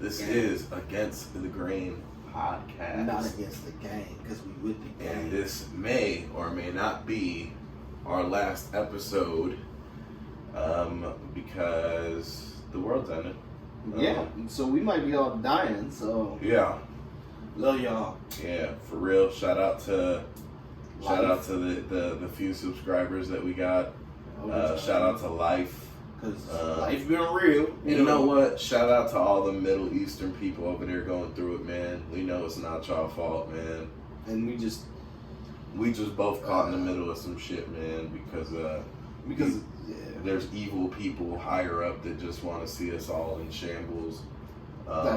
This is Against the Grain podcast. Not against the game, because we with the game. And this may or may not be our last episode, because the world's ended. Yeah, so we might be all dying, so Yeah. love y'all. Yeah, for real. Shout out to the few subscribers that we got. Shout out to Life. Because life been real. You know what? Shout out to all the Middle Eastern people over there going through it, man. We know it's not y'all fault, man. And we just both caught in the middle of some shit, man, because there's evil people higher up that just want to see us all in shambles.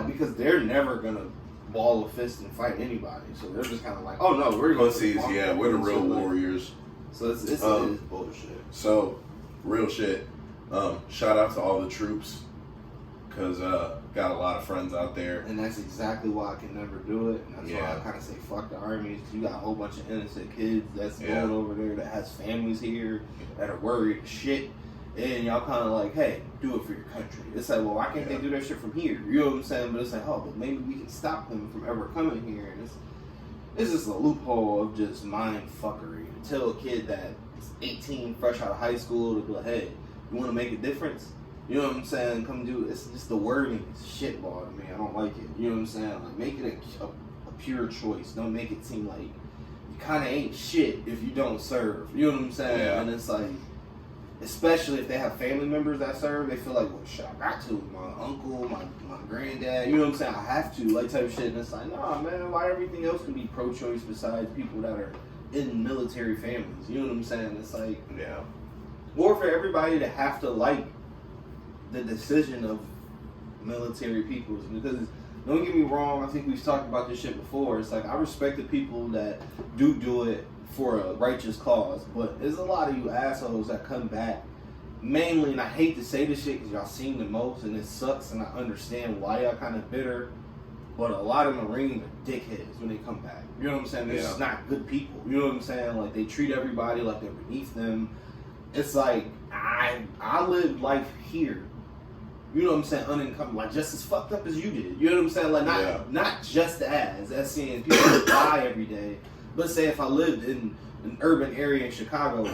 because they're never gonna ball a fist and fight anybody, so they're just kind of like, oh no, we're going pussies, yeah, we're the real warriors. So it is bullshit. So, real shit. Shout out to all the troops, because got a lot of friends out there. And that's exactly why I can never do it. And that's why Yeah. I kind of say fuck the army. You got a whole bunch of innocent kids that's Yeah. going over there that has families here that are worried as shit. And y'all kind of like, hey, do it for your country. It's like, well, why can't they do that shit from here? You know what I'm saying? But it's like, oh, but maybe we can stop them from ever coming here. And it's just a loophole of just mind fuckery. Tell a kid that is 18, fresh out of high school, to be like, hey, you want to make a difference? You know what I'm saying? Come do it. It's just the wording is shitball to me. I don't like it. You know what I'm saying? Like, make it a pure choice. Don't make it seem like you kind of ain't shit if you don't serve. You know what I'm saying? Yeah. And it's like, especially if they have family members that serve, they feel like, well, shit, I got to. My uncle, my granddad, you know what I'm saying? I have to, like, type of shit. And it's like, nah, man, why everything else can be pro-choice besides people that are in military families? You know what I'm saying? It's like, Yeah. or for everybody to have to like the decision of military peoples. Because don't get me wrong, I think we've talked about this shit before. It's like, I respect the people that do it for a righteous cause, but there's a lot of you assholes that come back mainly, and I hate to say this shit because y'all seen the most and it sucks, and I understand why y'all kind of bitter, but a lot of Marines are dickheads when they come back. You know what I'm saying? They're just not good people. You know what I'm saying? Like, they treat everybody like they're beneath them. It's like, I lived life here. You know what I'm saying? Unencumbered, like just as fucked up as you did. You know what I'm saying? Like not just as seeing people die every day. But say if I lived in an urban area in Chicago,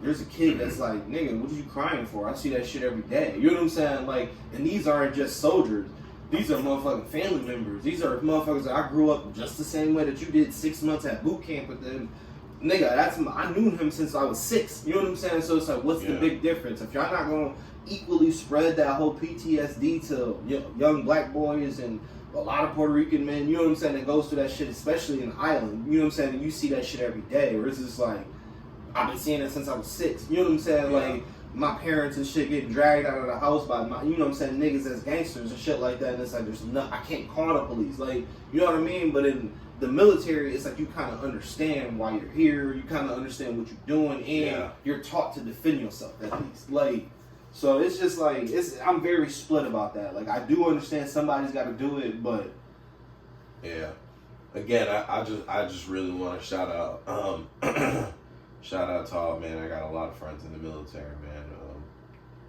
there's a kid that's like, nigga, what are you crying for? I see that shit every day. You know what I'm saying? Like, and these aren't just soldiers. These are motherfucking family members. These are motherfuckers that I grew up just the same way that you did 6 months at boot camp with them. Nigga, I knew him since I was 6. You know what I'm saying? So it's like, what's the big difference? If y'all not gonna equally spread that whole PTSD to young black boys and a lot of Puerto Rican men, you know what I'm saying, that goes through that shit, especially in the island, you know what I'm saying, and you see that shit every day, or it's just like, I've been seeing it since I was 6, you know what I'm saying, like, my parents and shit getting dragged out of the house by my, you know what I'm saying, niggas as gangsters and shit like that, and it's like, I can't call the police, like, you know what I mean, but in the military, it's like you kind of understand why you're here, you kind of understand what you're doing, and you're taught to defend yourself, at least, like, so it's just like, I'm very split about that. Like, I do understand somebody's got to do it, but yeah. Again, I just really want to shout out shout out to all, man. I got a lot of friends in the military, man,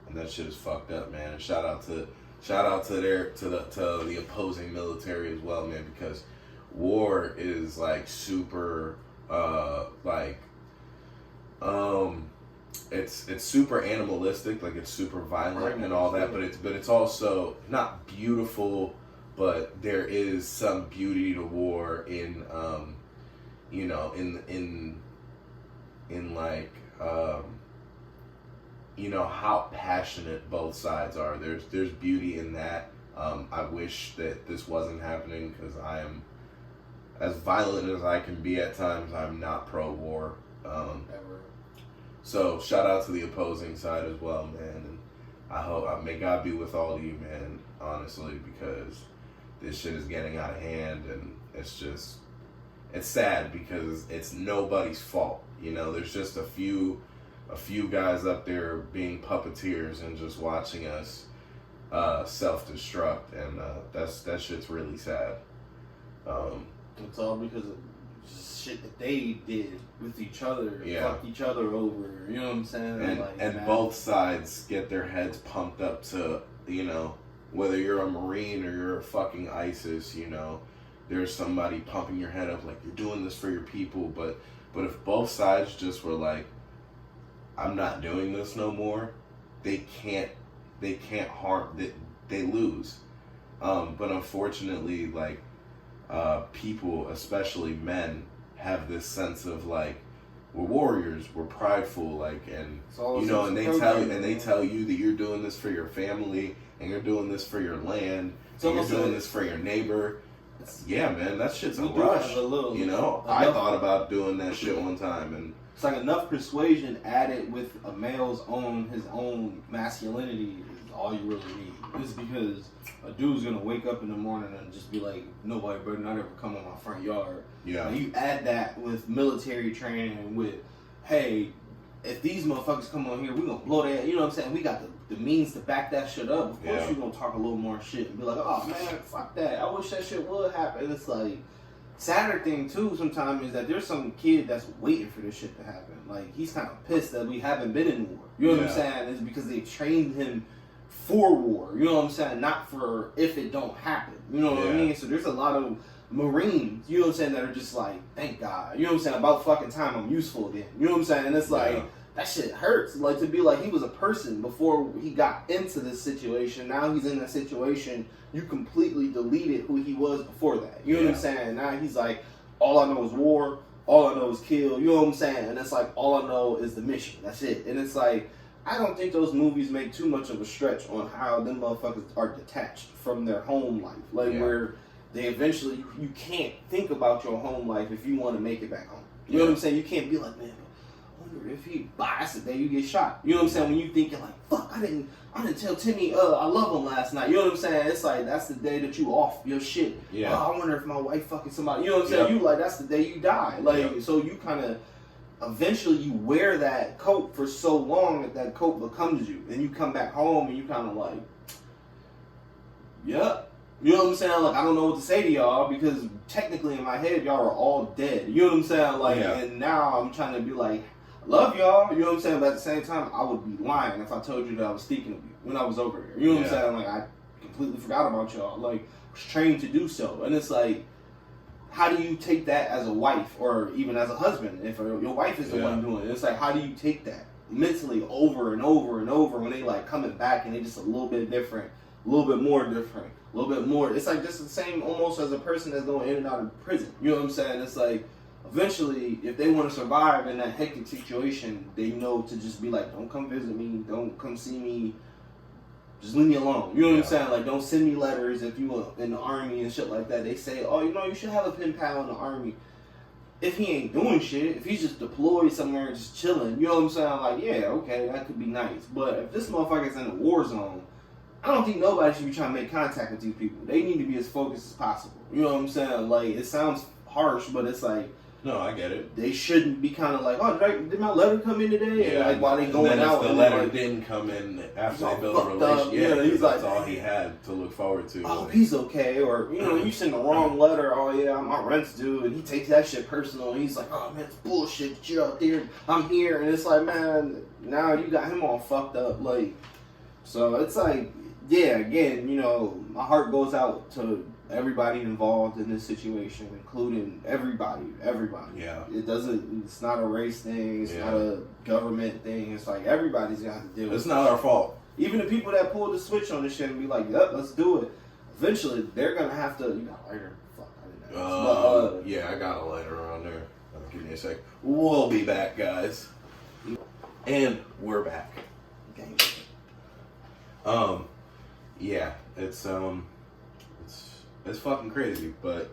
and that shit is fucked up, man. And shout out to the opposing military as well, man, because war is like super it's super animalistic, like it's super violent and all that, but it's also not beautiful, but there is some beauty to war in you know, in like you know, how passionate both sides are. There's beauty in that. I wish that this wasn't happening, because I am as violent as I can be at times. I'm not pro-war. ever. So shout out to the opposing side as well, man. And I hope, may God be with all of you, man, honestly, because this shit is getting out of hand, and it's sad because it's nobody's fault. You know, there's just a few guys up there being puppeteers and just watching us self-destruct, and that shit's really sad. It's all because of shit that they did with each other, fucked each other over, you know what I'm saying? And both sides get their heads pumped up to, you know, whether you're a Marine or you're a fucking ISIS, there's somebody pumping your head up like you're doing this for your people. But if both sides just were like, I'm not doing this no more, they can't harm, they lose. But unfortunately, like, people, especially men, have this sense of like, we're warriors, we're prideful, like, and and they tell you that you're doing this for your family and you're doing this for your land and you're doing this for your neighbor. Yeah, man, that shit's a rush. I thought about doing that shit one time, and it's like enough persuasion added with a male's his own masculinity is all you really need. It's because a dude's gonna wake up in the morning and just be like, nobody better not ever come in my front yard. Yeah. And you add that with military training, with, hey, if these motherfuckers come on here, we gonna blow that. You know what I'm saying? We got the means to back that shit up. Of course, you're gonna talk a little more shit and be like, oh man, fuck that. I wish that shit would happen. It's like, sadder thing too sometimes is that there's some kid that's waiting for this shit to happen. Like, he's kind of pissed that we haven't been in war. You know what I'm saying? It's because they trained him for war. You know what I'm saying? Not for if it don't happen. You know what I mean? So there's a lot of Marines, you know what I'm saying, that are just like, thank God. You know what I'm saying? About fucking time I'm useful again. You know what I'm saying? And it's like, that shit hurts. Like, to be like, he was a person before he got into this situation. Now he's in that situation. You completely deleted who he was before that. You know what I'm saying? Now he's like, all I know is war. All I know is kill. You know what I'm saying? And it's like, all I know is the mission. That's it. And it's like, I don't think those movies make too much of a stretch on how them motherfuckers are detached from their home life. Like, where they eventually, you can't think about your home life if you want to make it back home. You know what I'm saying? You can't be like, man, I wonder if he buys the day you get shot. You know what I'm saying? When you thinking like, fuck, I didn't tell Timmy I love him last night. You know what I'm saying? It's like, that's the day that you off your shit. Yeah. Oh, I wonder if my wife fucking somebody. You know what I'm saying? You like, that's the day you die. Like, so you kind of, eventually you wear that coat for so long that coat becomes you. And you come back home and you kind of like, yep. You know what I'm saying? Like, I don't know what to say to y'all because technically in my head, y'all are all dead. You know what I'm saying? Like, and now I'm trying to be like, I love y'all. You know what I'm saying? But at the same time, I would be lying if I told you that I was thinking of you when I was over here. You know what I'm saying? Like, I completely forgot about y'all. Like, I was trained to do so. And it's like, how do you take that as a wife or even as a husband if your wife is the one doing it? It's like, how do you take that mentally over and over and over when they like coming back and they just a little bit different, a little bit more different, a little bit more. It's like just the same almost as a person that's going in and out of prison. You know what I'm saying? It's like, eventually, if they want to survive in that hectic situation, they know to just be like, don't come visit me, don't come see me, just leave me alone. You know what I'm saying? Like, don't send me letters if you are in the army and shit like that. They say, oh, you should have a pen pal in the army. If he ain't doing shit, if he's just deployed somewhere and just chilling, you know what I'm saying? Like, yeah, okay, that could be nice. But if this motherfucker's in a war zone, I don't think nobody should be trying to make contact with these people. They need to be as focused as possible. You know what I'm saying? Like, it sounds harsh, but it's like, no, I get it. They shouldn't be kind of like, oh, did my letter come in today? Yeah, like, while they going out. If the letter didn't come in after they built a relationship, he's like, that's all he had to look forward to. Oh, he's okay. Or, you send the wrong letter. Oh, yeah, my rent's due. And he takes that shit personal. And he's like, oh, man, it's bullshit that you're out there. I'm here. And it's like, man, now you got him all fucked up. Like, so it's like, yeah, again, my heart goes out to everybody involved in this situation, including everybody. Yeah. It's not a race thing. It's not a government thing. It's like everybody's got to deal with it. It's not our fault. Even the people that pulled the switch on this shit and be like, yep, let's do it. Eventually, they're going to have to, you got a lighter? Fuck, I didn't know. Yeah, I got a lighter on there. Give me a sec. We'll be back, guys. And we're back. Yeah, it's fucking crazy, but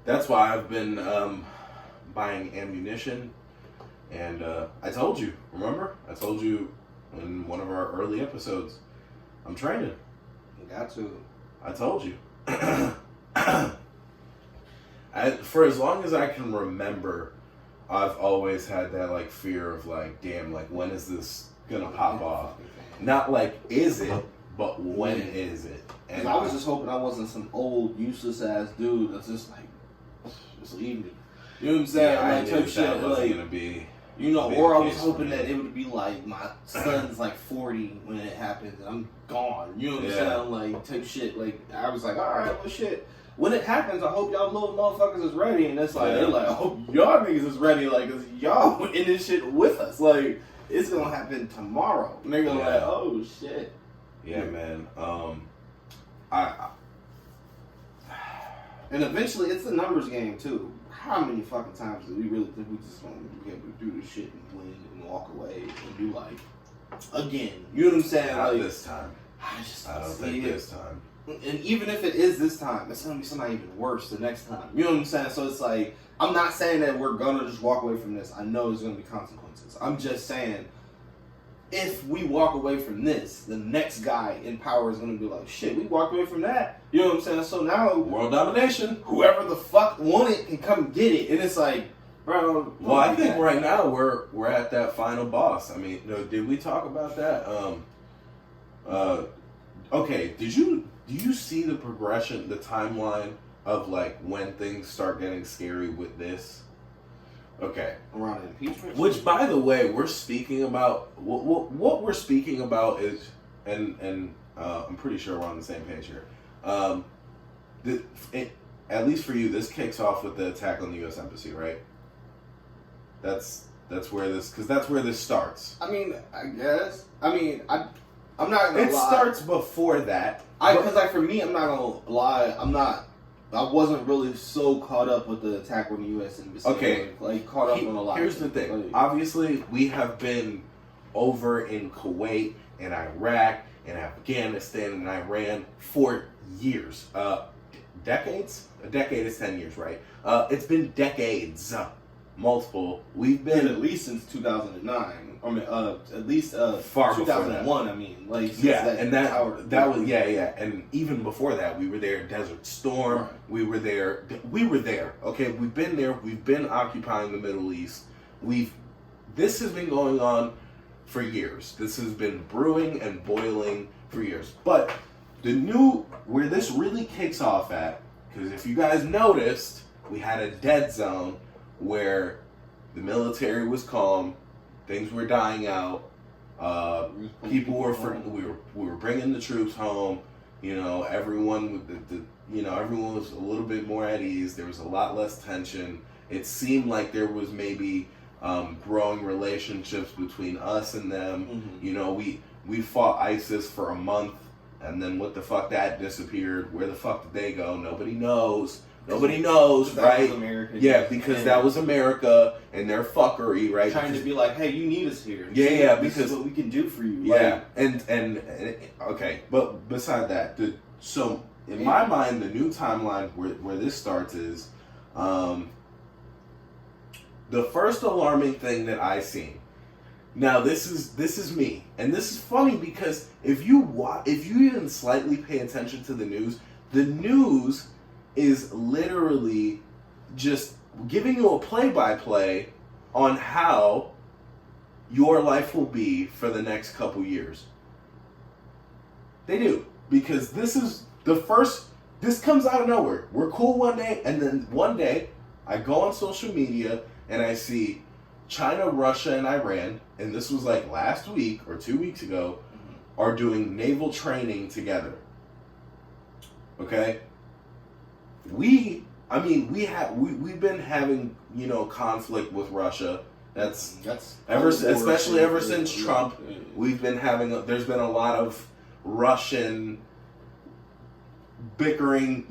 that's why I've been buying ammunition. And I told you, remember? I told you in one of our early episodes, I'm training. You got to. I told you. For as long as I can remember, I've always had that like fear of like, damn, like when is this gonna pop off? Not like, is it? But when is it? And I was just hoping I wasn't some old, useless ass dude that's just like, just leave me. You know what I'm saying? Yeah, I like, knew that wasn't gonna be. You know, be or the I was case hoping for me. that it would be like my son's like 40 when it happens and I'm gone. You know what I'm Yeah. saying? Like type shit. Like I was like, all right, well shit. When it happens, I hope y'all little motherfuckers is ready. And it's like Yeah. they're like, I hope y'all niggas is ready. Like, 'cause y'all in this shit with us. Like it's gonna happen tomorrow. And they're gonna Yeah. like, oh shit. Yeah, man. I And eventually, it's a numbers game too. How many fucking times do we really think we just want to be able to do this shit and win and walk away and do like again? You know what I'm saying? not Like this time. I just I don't see think it. this time. And even if it is this time, it's gonna be somebody even worse the next time. You know what I'm saying? So it's like I'm not saying that we're gonna just walk away from this. I know there's gonna be consequences. I'm just saying if we walk away from this, the next guy in power is gonna be like, shit, we walked away from that. You know what I'm saying? So now World domination. whoever the fuck want it can come get it. And it's like, bro. Well, I think right now we're at that final boss. I mean, did we talk about that? Okay, do you see the progression, the timeline of like when things start getting scary with this? Okay. Around impeachment. Which, by the way, we're speaking about what we're speaking about is, and I'm pretty sure we're on the same page here. At least for you, this kicks off with the attack on the U.S. Embassy, right? That's where this starts. I mean, I guess. I mean, I'm not gonna It lie. starts before that. Because for me, I'm not gonna lie. I wasn't really so caught up with the attack on the U.S. Embassy. Okay. Like caught up on a lot. Here's of the things. thing. Like, Obviously, we have been over in Kuwait and Iraq and Afghanistan and Iran for years. Decades? A decade is 10 years, right? It's been decades. Multiple. We've been been at least since 2009. I mean, at least Far before 2001. I mean, like since yeah, that and that was yeah, and even before that, we were there in Desert Storm. Right. We were there. Okay, we've been there. We've been occupying the Middle East. This has been going on for years. This has been brewing and boiling for years. But where this really kicks off at, because if you guys noticed, we had a dead zone where the military was calm, things were dying out. People were we were bringing the troops home. You know, everyone with everyone was a little bit more at ease. There was a lot less tension. It seemed like there was maybe growing relationships between us and them. Mm-hmm. You know, we fought ISIS for a month, and then what the fuck, that disappeared. Where the fuck did they go? Nobody knows. Nobody knows, right? Yeah, because that was America and their fuckery, right? Trying to be like, hey, you need us here. Yeah, this because is what we can do for you. Yeah, Like, and okay, but beside that, so in my mind, the new timeline where this starts is, the first alarming thing that I seen. Now this is me, and this is funny because if you even slightly pay attention to the news is literally just giving you a play-by-play on how your life will be for the next couple years. They do. Because this comes out of nowhere. We're cool one day, and then one day, I go on social media, and I see China, Russia, and Iran, and this was like last week or 2 weeks ago, are doing naval training together. Okay? We've been having, conflict with Russia. That's especially ever since Trump. We've been there's been a lot of Russian bickering,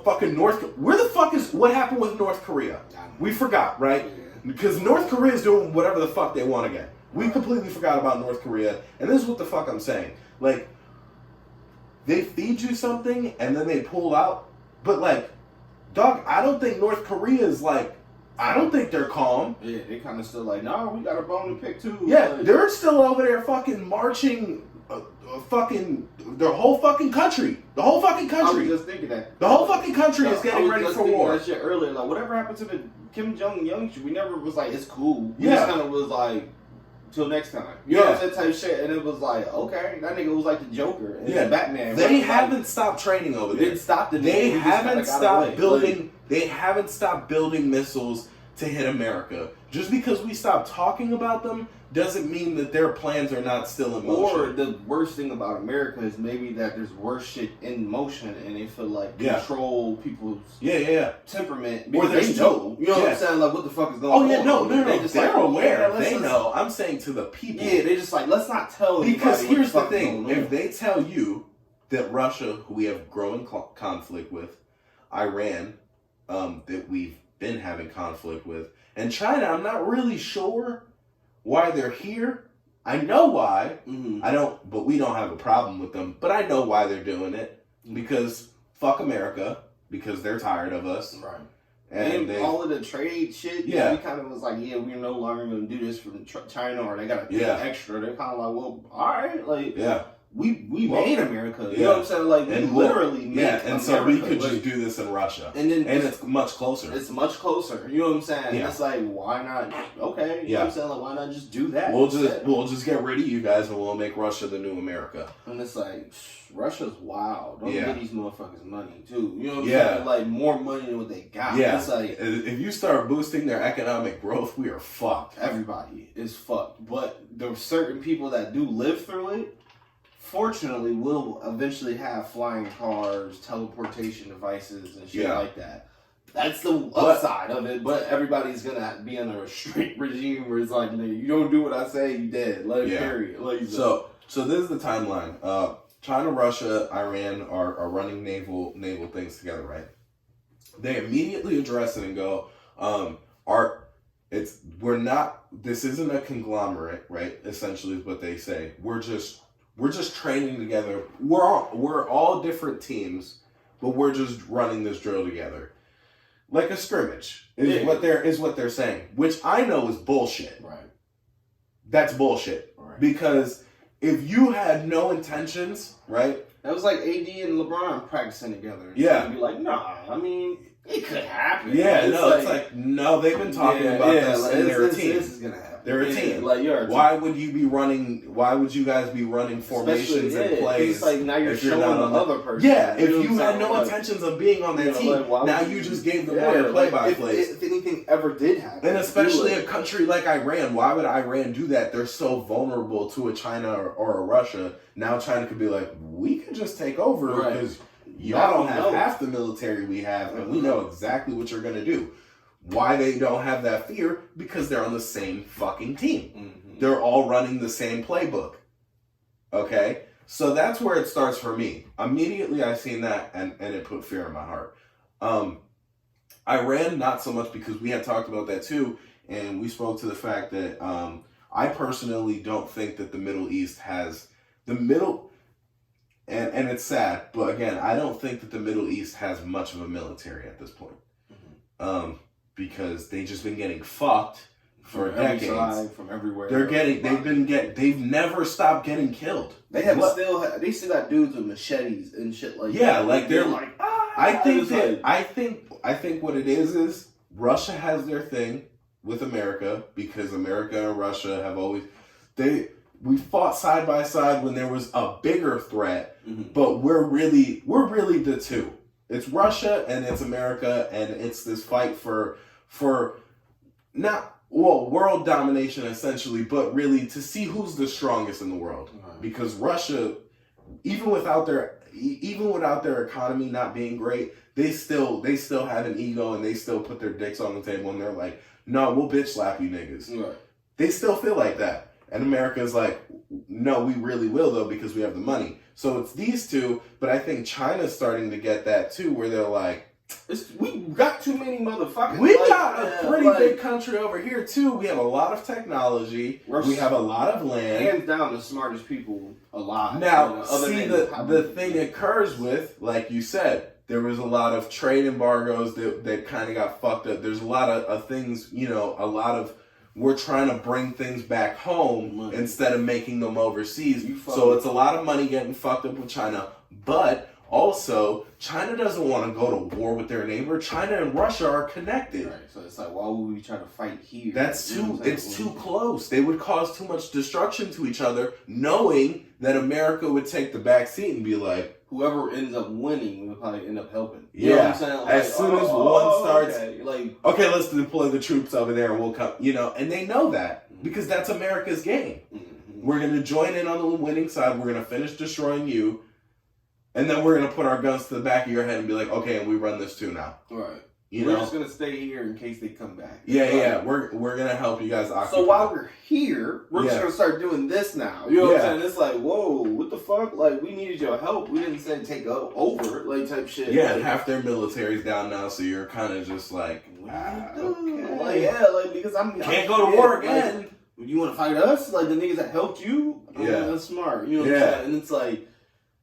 fucking what happened with North Korea? We forgot, right? Because North Korea is doing whatever the fuck they want again. We completely forgot about North Korea, and this is what the fuck I'm saying. Like, they feed you something, and then they pull out, but like, dog, I don't think North Korea is I don't think they're calm. Yeah, they kind of still like, no, we got a bone to pick too. Yeah, they're still over there fucking marching, their whole fucking country. The whole fucking country. I was just thinking that. The whole fucking country is getting ready for war. That shit earlier, like whatever happened to the Kim Jong-un shit, we never was like, it's cool. We Yeah. just kind of was like, till next time. You know what I'm saying? Type shit. And it was like, okay, that nigga was like the Joker and the Batman. They haven't stopped training over there. Didn't stop the They nigga. haven't stopped building. They haven't stopped building missiles to hit America. Just because we stop talking about them doesn't mean that their plans are not still in motion. Or the worst thing about America is maybe that there's worse shit in motion and they feel like control people's temperament because they know. You know what I'm saying? Like, what the fuck is going on? Oh, yeah, no. They're aware. Yeah, they know. I'm saying to the people. Yeah, they just like, let's not tell anybody. Because here's the thing. If they tell you that Russia, who we have growing conflict with, Iran, that we've been having conflict with, and China, I'm not really sure why they're here. I know why. I don't, but we don't have a problem with them. But I know why they're doing it. Because fuck America. Because they're tired of us. Right. And all of the trade shit, we kind of was like, we're no longer going to do this from China, or they got to pay extra. They're kind of like, well, all right, like, we made America. You know what I'm saying? Like, we literally made America. And so we could just do this in Russia. And it's much closer. It's much closer. You know what I'm saying? Yeah. It's like, why not? Okay. You know what I'm saying? Like, why not just do that? We'll just get rid of you guys and we'll make Russia the new America. And it's like, Russia's wild. Don't give these motherfuckers money, too. You know what I'm saying? Like, more money than what they got. Yeah. It's like, if you start boosting their economic growth, we are fucked. Everybody is fucked. But there's certain people that do live through it, fortunately, will eventually have flying cars, teleportation devices, and shit like that. That's the upside of it, but everybody's gonna be under a strict regime where it's like, you don't do what I say, you dead. Let it period. So this is the timeline. China, Russia, Iran are running naval things together, right? They immediately address it and go, this isn't a conglomerate, right? Essentially is what they say. We're just training together. We're all different teams, but we're just running this drill together. Like a scrimmage is what they're saying, which I know is bullshit. Right. That's bullshit. Right. Because if you had no intentions, right? That was like AD and LeBron practicing together. Yeah. You'd be like, nah, I mean, it could happen. Yeah, it's like, no, they've been talking about this, like, and they're a team. This is going to happen. They're a team. Like, you're a team. Why would you guys be running formations and plays? It's like, now you're showing the other person. Yeah, if you had no intentions of being on that team, now you just gave them all your play-by-plays. If anything ever did happen. And especially a country like Iran, why would Iran do that? They're so vulnerable to a China or a Russia. Now China could be like, we could just take over because y'all don't have half the military we have, and we know exactly what you're going to do. Why they don't have that fear? Because they're on the same fucking team. Mm-hmm. They're all running the same playbook. Okay? So that's where it starts for me. Immediately I seen that and it put fear in my heart. Iran, not so much, because we had talked about that too, and we spoke to the fact that I personally don't think that the Middle East has and it's sad, but again, I don't think that the Middle East has much of a military at this point. Mm-hmm. Because they've just been getting fucked for decades. From everywhere. They've never stopped getting killed. They still got dudes with machetes and shit like that. Yeah, like they're like, I think what it is Russia has their thing with America, because America and Russia have always we fought side by side when there was a bigger threat, but we're really the two. It's Russia and it's America, and it's this fight for world domination essentially, but really to see who's the strongest in the world. Right. Because Russia, even without their economy not being great, they still have an ego, and they still put their dicks on the table, and they're like, no, we'll bitch slap you niggas. Right. They still feel like that. And America's like, no, we really will though, because we have the money. So it's these two, but I think China's starting to get that too, where they're like, we got too many motherfuckers. We got a pretty big country over here too. We have a lot of technology. We have a lot of land. Hands down, the smartest people alive. Now, see, the thing occurs with, like you said, there was a lot of trade embargoes that kind of got fucked up. There's a lot of things, we're trying to bring things back home instead of making them overseas. So it's a lot of money getting fucked up with China. But Also, China doesn't want to go to war with their neighbor. China and Russia are connected. Right. So it's like, why would we try to fight here? That's You know too. what I'm saying? It's too close. They would cause too much destruction to each other, knowing that America would take the back seat and be like, whoever ends up winning will probably end up helping. Yeah. You know what I'm saying? Like, As soon as one starts- okay. Like, okay, let's deploy the troops over there and we'll come. And they know that because that's America's game. mhm. We're gonna join in on the winning side. We're gonna finish destroying you, and then we're gonna put our guns to the back of your head and be like, okay, and we run this too now. Right. You We're know? just gonna stay here in case they come back. Yeah. We're gonna help you guys occupy. So while we're here, we're just Yeah. gonna start doing this now. You know what I'm Yeah. saying? It's like, whoa, what the fuck? Like, we needed your help. We didn't say take over, like, type shit. Yeah, like, and half their military's down now, so you're kind of just like, what ah, do you do? okay. Like, yeah, like, because I'm Can't go to war again. Like, you want to fight us? Like, the niggas that helped you? Yeah. That's smart. You know what I'm Yeah. saying? And it's like,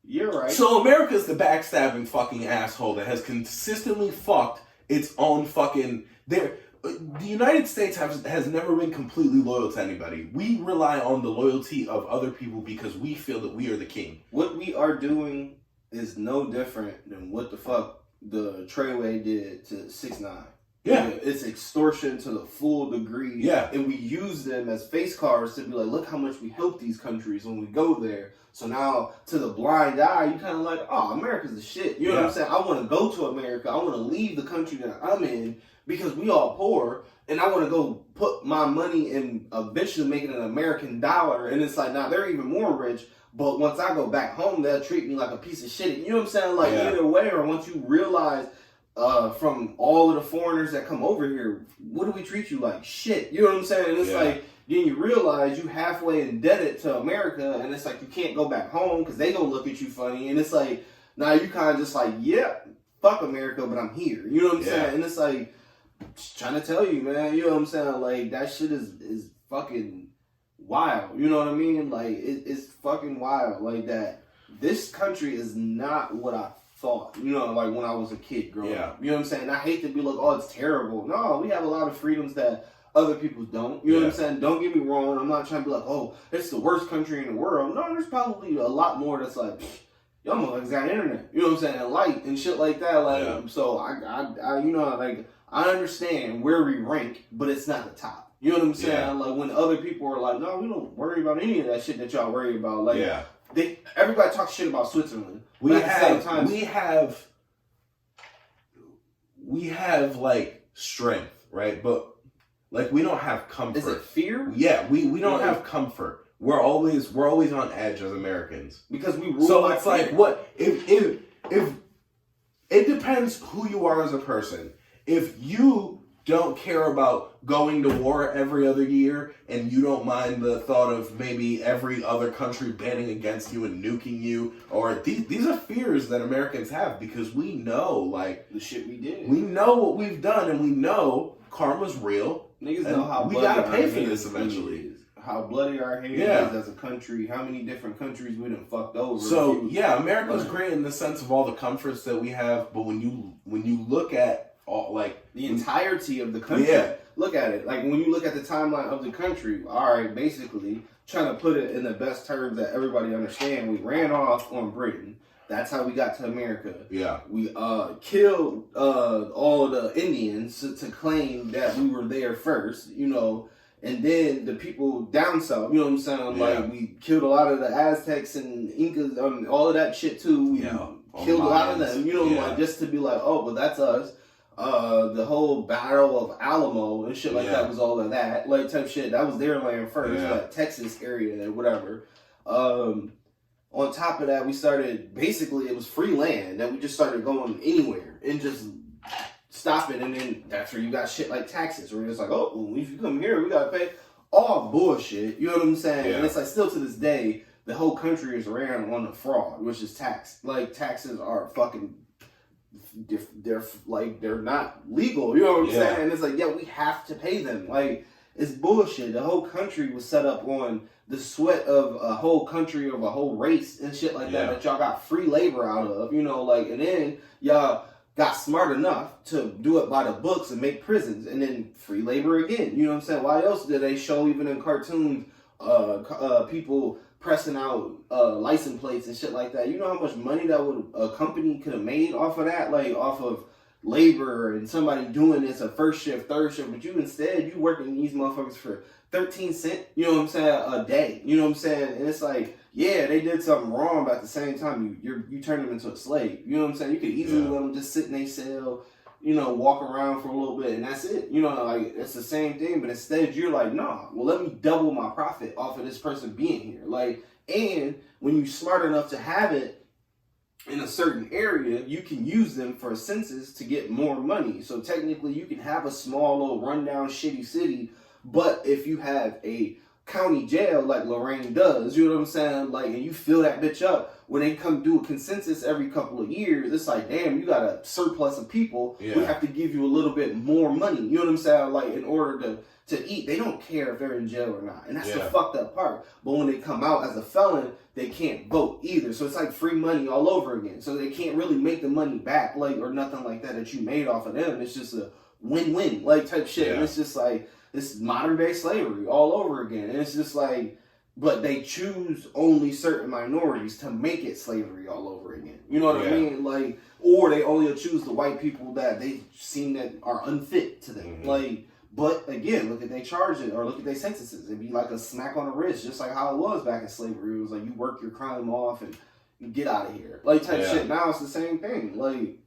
you're right. So America's the backstabbing fucking asshole that has consistently fucked its own fucking. The United States has never been completely loyal to anybody. We rely on the loyalty of other people because we feel that we are the king. What we are doing is no different than what the fuck the Treyway did to 6ix9ine. Yeah. It's extortion to the full degree. Yeah. And we use them as face cards to be like, look how much we help these countries when we go there. So now, to the blind eye, you kind of like, oh, America's the shit. You know what I'm saying? I want to go to America. I want to leave the country that I'm in because we all poor. And I want to go put my money and eventually make it an American dollar. And it's like, now they're even more rich. But once I go back home, they'll treat me like a piece of shit. You know what I'm saying? Like, either way, or once you realize from all of the foreigners that come over here, what do we treat you like? Shit. You know what I'm saying? And it's like, then you realize you halfway indebted to America, and it's like you can't go back home because they gonna look at you funny. And it's like, now you kind of just like, yeah, fuck America, but I'm here. You know what I'm saying? And it's like, just trying to tell you, man, you know what I'm saying? Like, that shit is fucking wild. You know what I mean? Like, it's fucking wild. Like, that this country is not what I thought, you know, like when I was a kid growing up. You know what I'm saying? I hate to be like, oh, it's terrible. No, we have a lot of freedoms that other people don't. You know what I'm saying? Don't get me wrong. I'm not trying to be like, oh, it's the worst country in the world. No, there's probably a lot more that's like, y'all motherfuckers got internet. You know what I'm saying? And light and shit like that. Like, so I you know, like, I understand where we rank, but it's not the top. You know what I'm saying? Yeah. Like, when other people are like, no, we don't worry about any of that shit that y'all worry about. Like, everybody talks shit about Switzerland. We have like strength, right? But like we don't have comfort. Is it fear? Yeah, we don't have comfort. We're always on edge as Americans because we rule. So it's like, what if it depends who you are as a person. If you don't care about going to war every other year and you don't mind the thought of maybe every other country banding against you and nuking you, or these are fears that Americans have because we know, like, the shit we did. We know what we've done and we know karma's real. Niggas know how we gotta pay for this eventually. How bloody our hand is as a country, how many different countries we done fucked over. So America's great in the sense of all the comforts that we have, but when you look at all, like, the entirety of the country, look at it. Like, when you look at the timeline of the country, all right, basically trying to put it in the best terms that everybody understand, we ran off on Britain. That's how we got to America. Yeah. We killed all the Indians to claim that we were there first, you know. And then the people down south, you know what I'm saying? Like, we killed a lot of the Aztecs and Incas, all of that shit too. We killed a lot of them, you know, like, just to be like, oh, but that's us. The whole Battle of Alamo and shit like that was all of that, like, type shit. That was their land first, that Texas area and whatever. On top of that, we started, basically, it was free land that we just started going anywhere and just stop it. And then that's where you got shit like taxes, where it's like, oh, well, if you come here, we gotta pay. All bullshit, you know what I'm saying? And it's like, still to this day, the whole country is ran on a fraud, which is tax. Like, taxes are fucking, they're not legal, you know what I'm saying? And it's like, we have to pay them. Like, it's bullshit. The whole country was set up on the sweat of a whole country, of a whole race and shit like that y'all got free labor out of, you know, like, and then y'all got smart enough to do it by the books and make prisons, and then free labor again. You know what I'm saying? Why else did they show, even in cartoons, people pressing out license plates and shit like that. You know how much money that a company could have made off of that, like off of labor and somebody doing this a first shift, third shift, but you working these motherfuckers for 13 cents, you know what I'm saying, a day. You know what I'm saying? And it's like, yeah, they did something wrong, but at the same time, you turn them into a slave. You know what I'm saying? You could easily let them just sit in their cell, you know, walk around for a little bit, and that's it. You know, like, it's the same thing, but instead you're like, nah, well, let me double my profit off of this person being here. Like, and when you're smart enough to have it in a certain area, you can use them for a census to get more money. So technically, you can have a small, little rundown, shitty city, but if you have a county jail like Lorraine does, you know what I'm saying? Like, and you fill that bitch up, when they come do a consensus every couple of years, it's like, damn, you got a surplus of people. Yeah. We have to give you a little bit more money. You know what I'm saying? Like, in order to eat. They don't care if they're in jail or not. And that's the fucked up part. But when they come out as a felon, they can't vote either. So it's like free money all over again. So they can't really make the money back, like, or nothing like that you made off of them. It's just a win-win, like, type shit. Yeah. And it's just like, it's modern day slavery all over again. And it's just like, but they choose only certain minorities to make it slavery all over again. You know what I mean? Like, or they only choose the white people that they seem that are unfit to them. Mm-hmm. Like, but again, look at they charge it, or look at their sentences. It'd be like a smack on the wrist, just like how it was back in slavery. It was like you work your crime off and you get out of here, like type shit. Now it's the same thing, like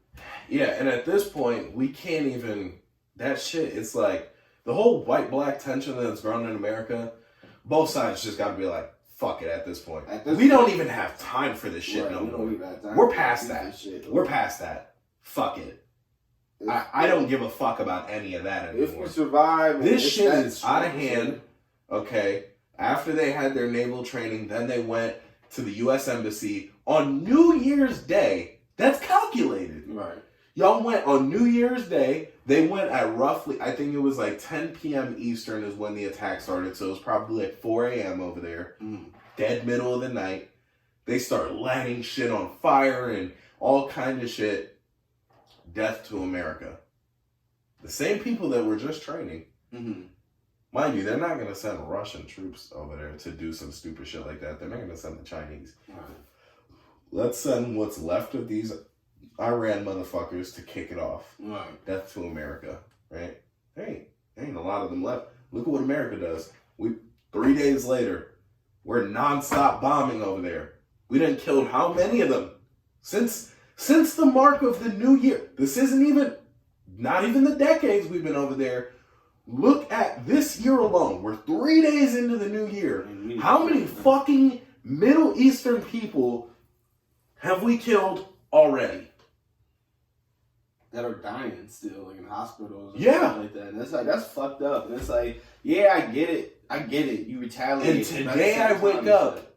and at this point, we can't even that shit. It's like the whole white-black tension that's grown in America. Both sides just got to be like, fuck it. At this point, we don't even have time for this shit no more. We're past that. We're past that. Fuck it. I don't give a fuck about any of that anymore. If we survive, this shit is out of hand. Okay. After they had their naval training, then they went to the U.S. Embassy on New Year's Day. That's calculated. Right. Y'all went on New Year's Day. They went at roughly, I think it was like 10 p.m. Eastern is when the attack started. So it was probably like 4 a.m. over there. Dead middle of the night. They start lighting shit on fire and all kind of shit. Death to America. The same people that were just training. Mm-hmm. Mind you, they're not going to send Russian troops over there to do some stupid shit like that. They're not going to send the Chinese. Right. Let's send what's left of these Iran motherfuckers to kick it off. Right. Death to America. Right? Hey, ain't a lot of them left. Look at what America does. 3 days later, we're nonstop bombing over there. We done killed how many of them? Since the mark of the new year. This isn't not even the decades we've been over there. Look at this year alone. We're 3 days into the new year. How many fucking Middle Eastern people have we killed already? That are dying still, like in hospitals and stuff like that. And it's like, that's fucked up. And it's like, yeah, I get it. You retaliate. And today I wake up.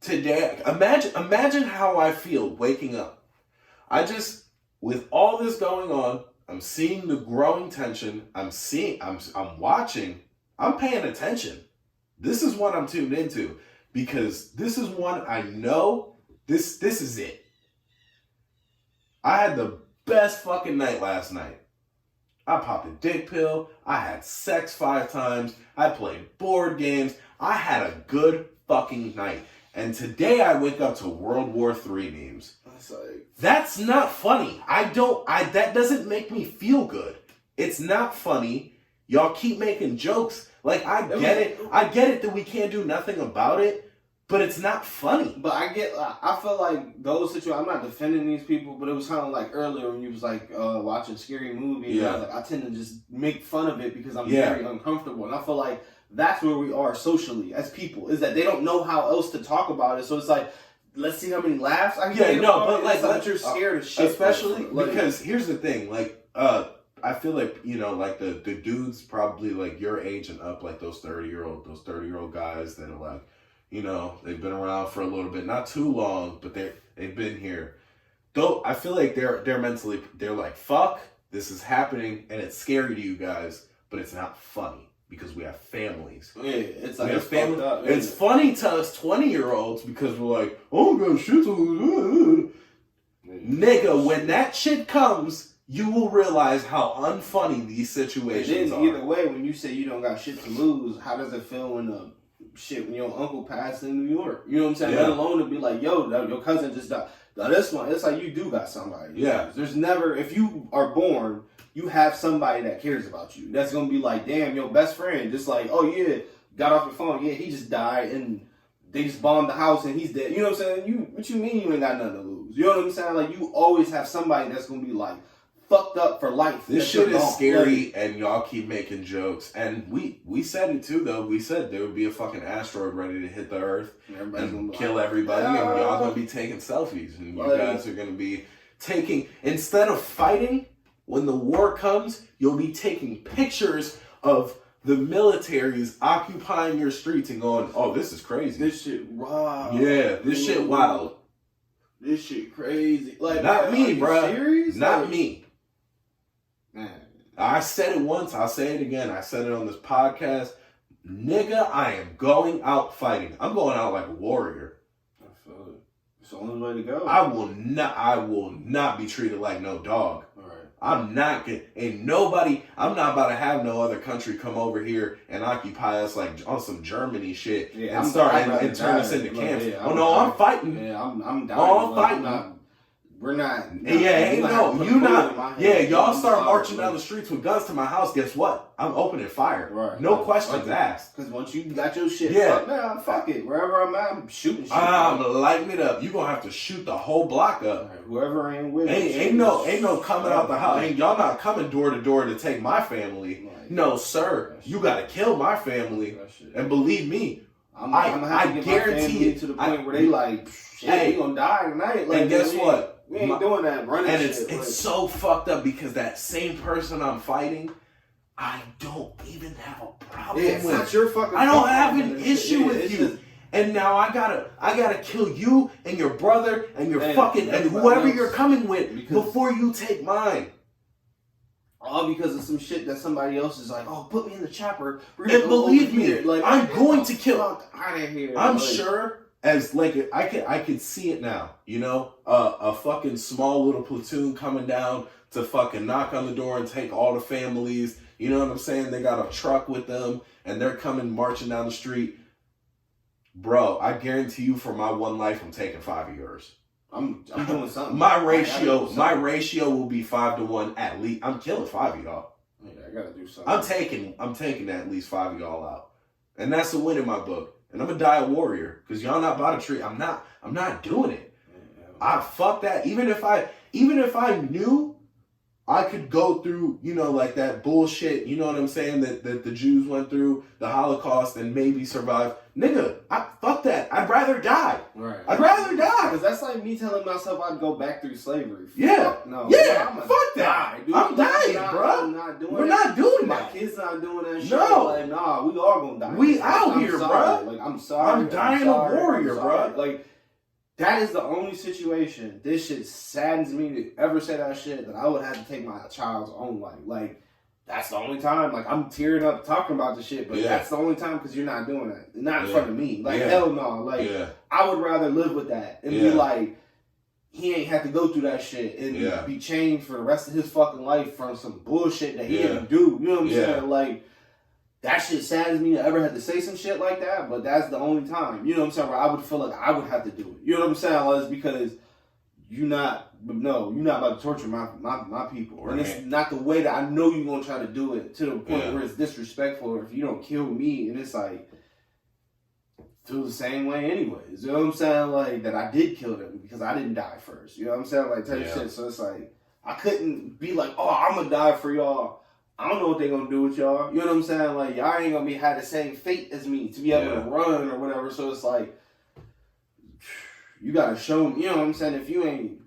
Imagine how I feel waking up. With all this going on, I'm seeing the growing tension. I'm watching. I'm paying attention. This is what I'm tuned into because this is one I know. This is it. I had the best fucking night last night. I popped a dick pill. I had sex 5 times. I played board games. I had a good fucking night. And today I wake up to World War III memes. That's not funny. That doesn't make me feel good. It's not funny. Y'all keep making jokes. Like, I get it that we can't do nothing about it, but it's not funny. But I feel like those situations, I'm not defending these people, but it was kind of like earlier when you was like watching a scary movie. Yeah. I tend to just make fun of it because I'm very uncomfortable. And I feel like that's where we are socially as people, is that they don't know how else to talk about it. So it's like, let's see how many laughs I can get. But like you're scared of shit. Especially because here's the thing, like, I feel like, you know, like the dudes probably like your age and up, like those 30-year-old guys that are like, you know, they've been around for a little bit, not too long, but they've been here. Though I feel like they're mentally, they're like, fuck, this is happening and it's scary to you guys, but it's not funny. Because we have families. Yeah, it's like it's family. Up, it's funny to us 20-year-olds because we're like, oh god, shit. Nigga, when that shit comes, you will realize how unfunny these situations are. Either way, when you say you don't got shit to lose, how does it feel when shit, when your uncle passed in New York. You know what I'm saying? Yeah. Let alone to be like, yo, your cousin just died. Now, this one, it's like you do got somebody. Yeah. There's never, if you are born, you have somebody that cares about you. That's going to be like, damn, your best friend. Just like, oh, yeah, got off the phone. Yeah, he just died and they just bombed the house and he's dead. You know what I'm saying? What you mean you ain't got nothing to lose? You know what I'm saying? Like, you always have somebody that's going to be like, fucked up for life. This shit is scary, and y'all keep making jokes. And we said it too, though. We said there would be a fucking asteroid ready to hit the Earth and kill everybody, and y'all gonna be taking selfies, and you guys are gonna be taking, instead of fighting, when the war comes, you'll be taking pictures of the militaries occupying your streets and going, "Oh, this is crazy. This shit wild. Yeah, this shit wild. This shit crazy. Like, not me, bro. Serious? Not me." Man. I said it once, I'll say it again. I said it on this podcast. Nigga, I am going out fighting. I'm going out like a warrior. I feel it. It's the only way to go. I will not be treated like no dog. All right. I'm not about to have no other country come over here and occupy us like on some Germany shit and turn us into camps. Yeah, I'm fighting. Yeah, I'm dying. I'm fighting. We're not. Y'all start marching down the streets with guns to my house. Guess what? I'm opening fire. Right. No questions asked. Because once you got your shit, fuck it. Wherever I'm at, I'm shooting shit. I'm lighting it up. You gonna have to shoot the whole block up. Right. Whoever ain't with ain't no coming out the house. Y'all not coming door to door to take my family. Right. No, sir. You gotta kill my family. And believe me, I guarantee it to the point where they like, shit, we gonna die tonight. Like, and guess what? We ain't doing that running and shit. It's so fucked up because that same person I'm fighting, I don't even have a problem with. It's not your fucking I don't have an issue with you. Just, and now I gotta kill you and your brother and your and whoever you're coming with before you take mine. All because of some shit that somebody else is like, oh, put me in the chopper. And believe me, like, I'm going to kill. Out of here. I'm sure. As like I could see it now, you know, a fucking small little platoon coming down to fucking knock on the door and take all the families. You know what I'm saying? They got a truck with them and they're coming marching down the street. Bro, I guarantee you, for my one life, I'm taking 5 of yours. I'm doing something. My ratio will be 5 to 1 at least. I'm killing 5 of y'all. Yeah, I gotta do something. I'm taking at least 5 of y'all out, and that's a win in my book. And I'm gonna die a warrior because y'all not about to treat. I'm not doing it. I fuck that. Even if I knew I could go through, you know, like that bullshit. You know what I'm saying? That the Jews went through the Holocaust and maybe survive. Nigga, fuck that. I'd rather die. Right. I'd rather die. Because that's like me telling myself I'd go back through slavery. Yeah. No. Yeah. Fuck that. Dude. I'm dying, bro. I'm not doing We're not doing My that. kids not doing that shit. No. Like, nah, we all gonna die. We out here, sorry. bro. Like, I'm sorry. I'm dying a warrior, bro. Like, that is the only situation. This shit saddens me to ever say that shit that I would have to take my child's own life. Like, that's the only time. Like, I'm tearing up talking about the shit, but that's the only time because you're not doing that. Not in front of me. Like, hell no. Like, I would rather live with that and be like, he ain't have to go through that shit and be chained for the rest of his fucking life from some bullshit that he didn't do. You know what I'm saying? Like, that shit saddens me to ever have to say some shit like that, but that's the only time. You know what I'm saying? Where I would feel like I would have to do it. You know what I'm saying? Well, it's because you're not about to torture my people. Right. And it's not the way that I know you're going to try to do it to the point where it's disrespectful. If you don't kill me, and it's like, feel the same way anyways. You know what I'm saying? Like, that I did kill them because I didn't die first. You know what I'm saying? Like, type shit. So it's like, I couldn't be like, oh, I'm going to die for y'all. I don't know what they're going to do with y'all. You know what I'm saying? Like, y'all ain't going to have the same fate as me to be able to run or whatever. So it's like, you got to show me, you know what I'm saying? If you ain't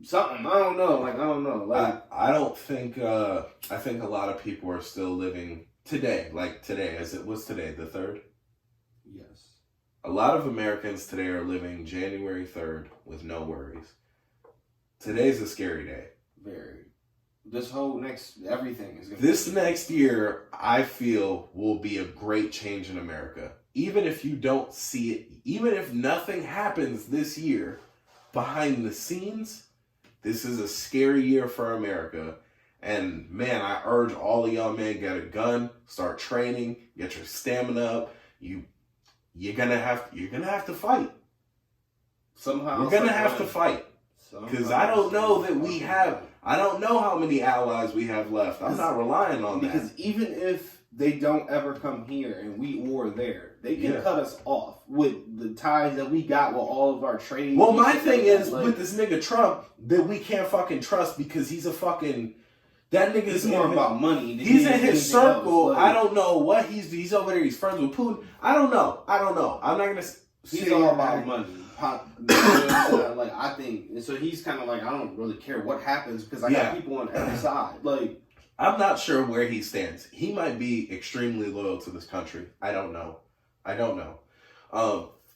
something, I don't know. Like, I don't know. Like, I don't think, I think a lot of people are still living today, like today, as it was today, the 3rd. Yes. A lot of Americans today are living January 3rd with no worries. Today's a scary day. Very. This whole everything is going to This next year, I feel, will be a great change in America. Even if you don't see it, even if nothing happens this year, behind the scenes, this is a scary year for America. And man, I urge all of y'all, man, get a gun, start training, get your stamina up. You you're gonna have to fight. Somehow You're gonna have to fight. Because I don't know that we have. I don't know how many allies we have left. I'm not relying on that. Because even if they don't ever come here and we war there, they can cut us off with the ties that we got with all of our trade. Well, my thing is with this nigga Trump that we can't fucking trust because he's a fucking. That nigga's more about money. He's in his circle. Like, I don't know what he's over there. He's friends with Putin. I don't know. I'm not gonna. He's all about money. Like I think, and so he's kind of like, I don't really care what happens because I got people on every side. Like I'm not sure where he stands. He might be extremely loyal to this country. I don't know.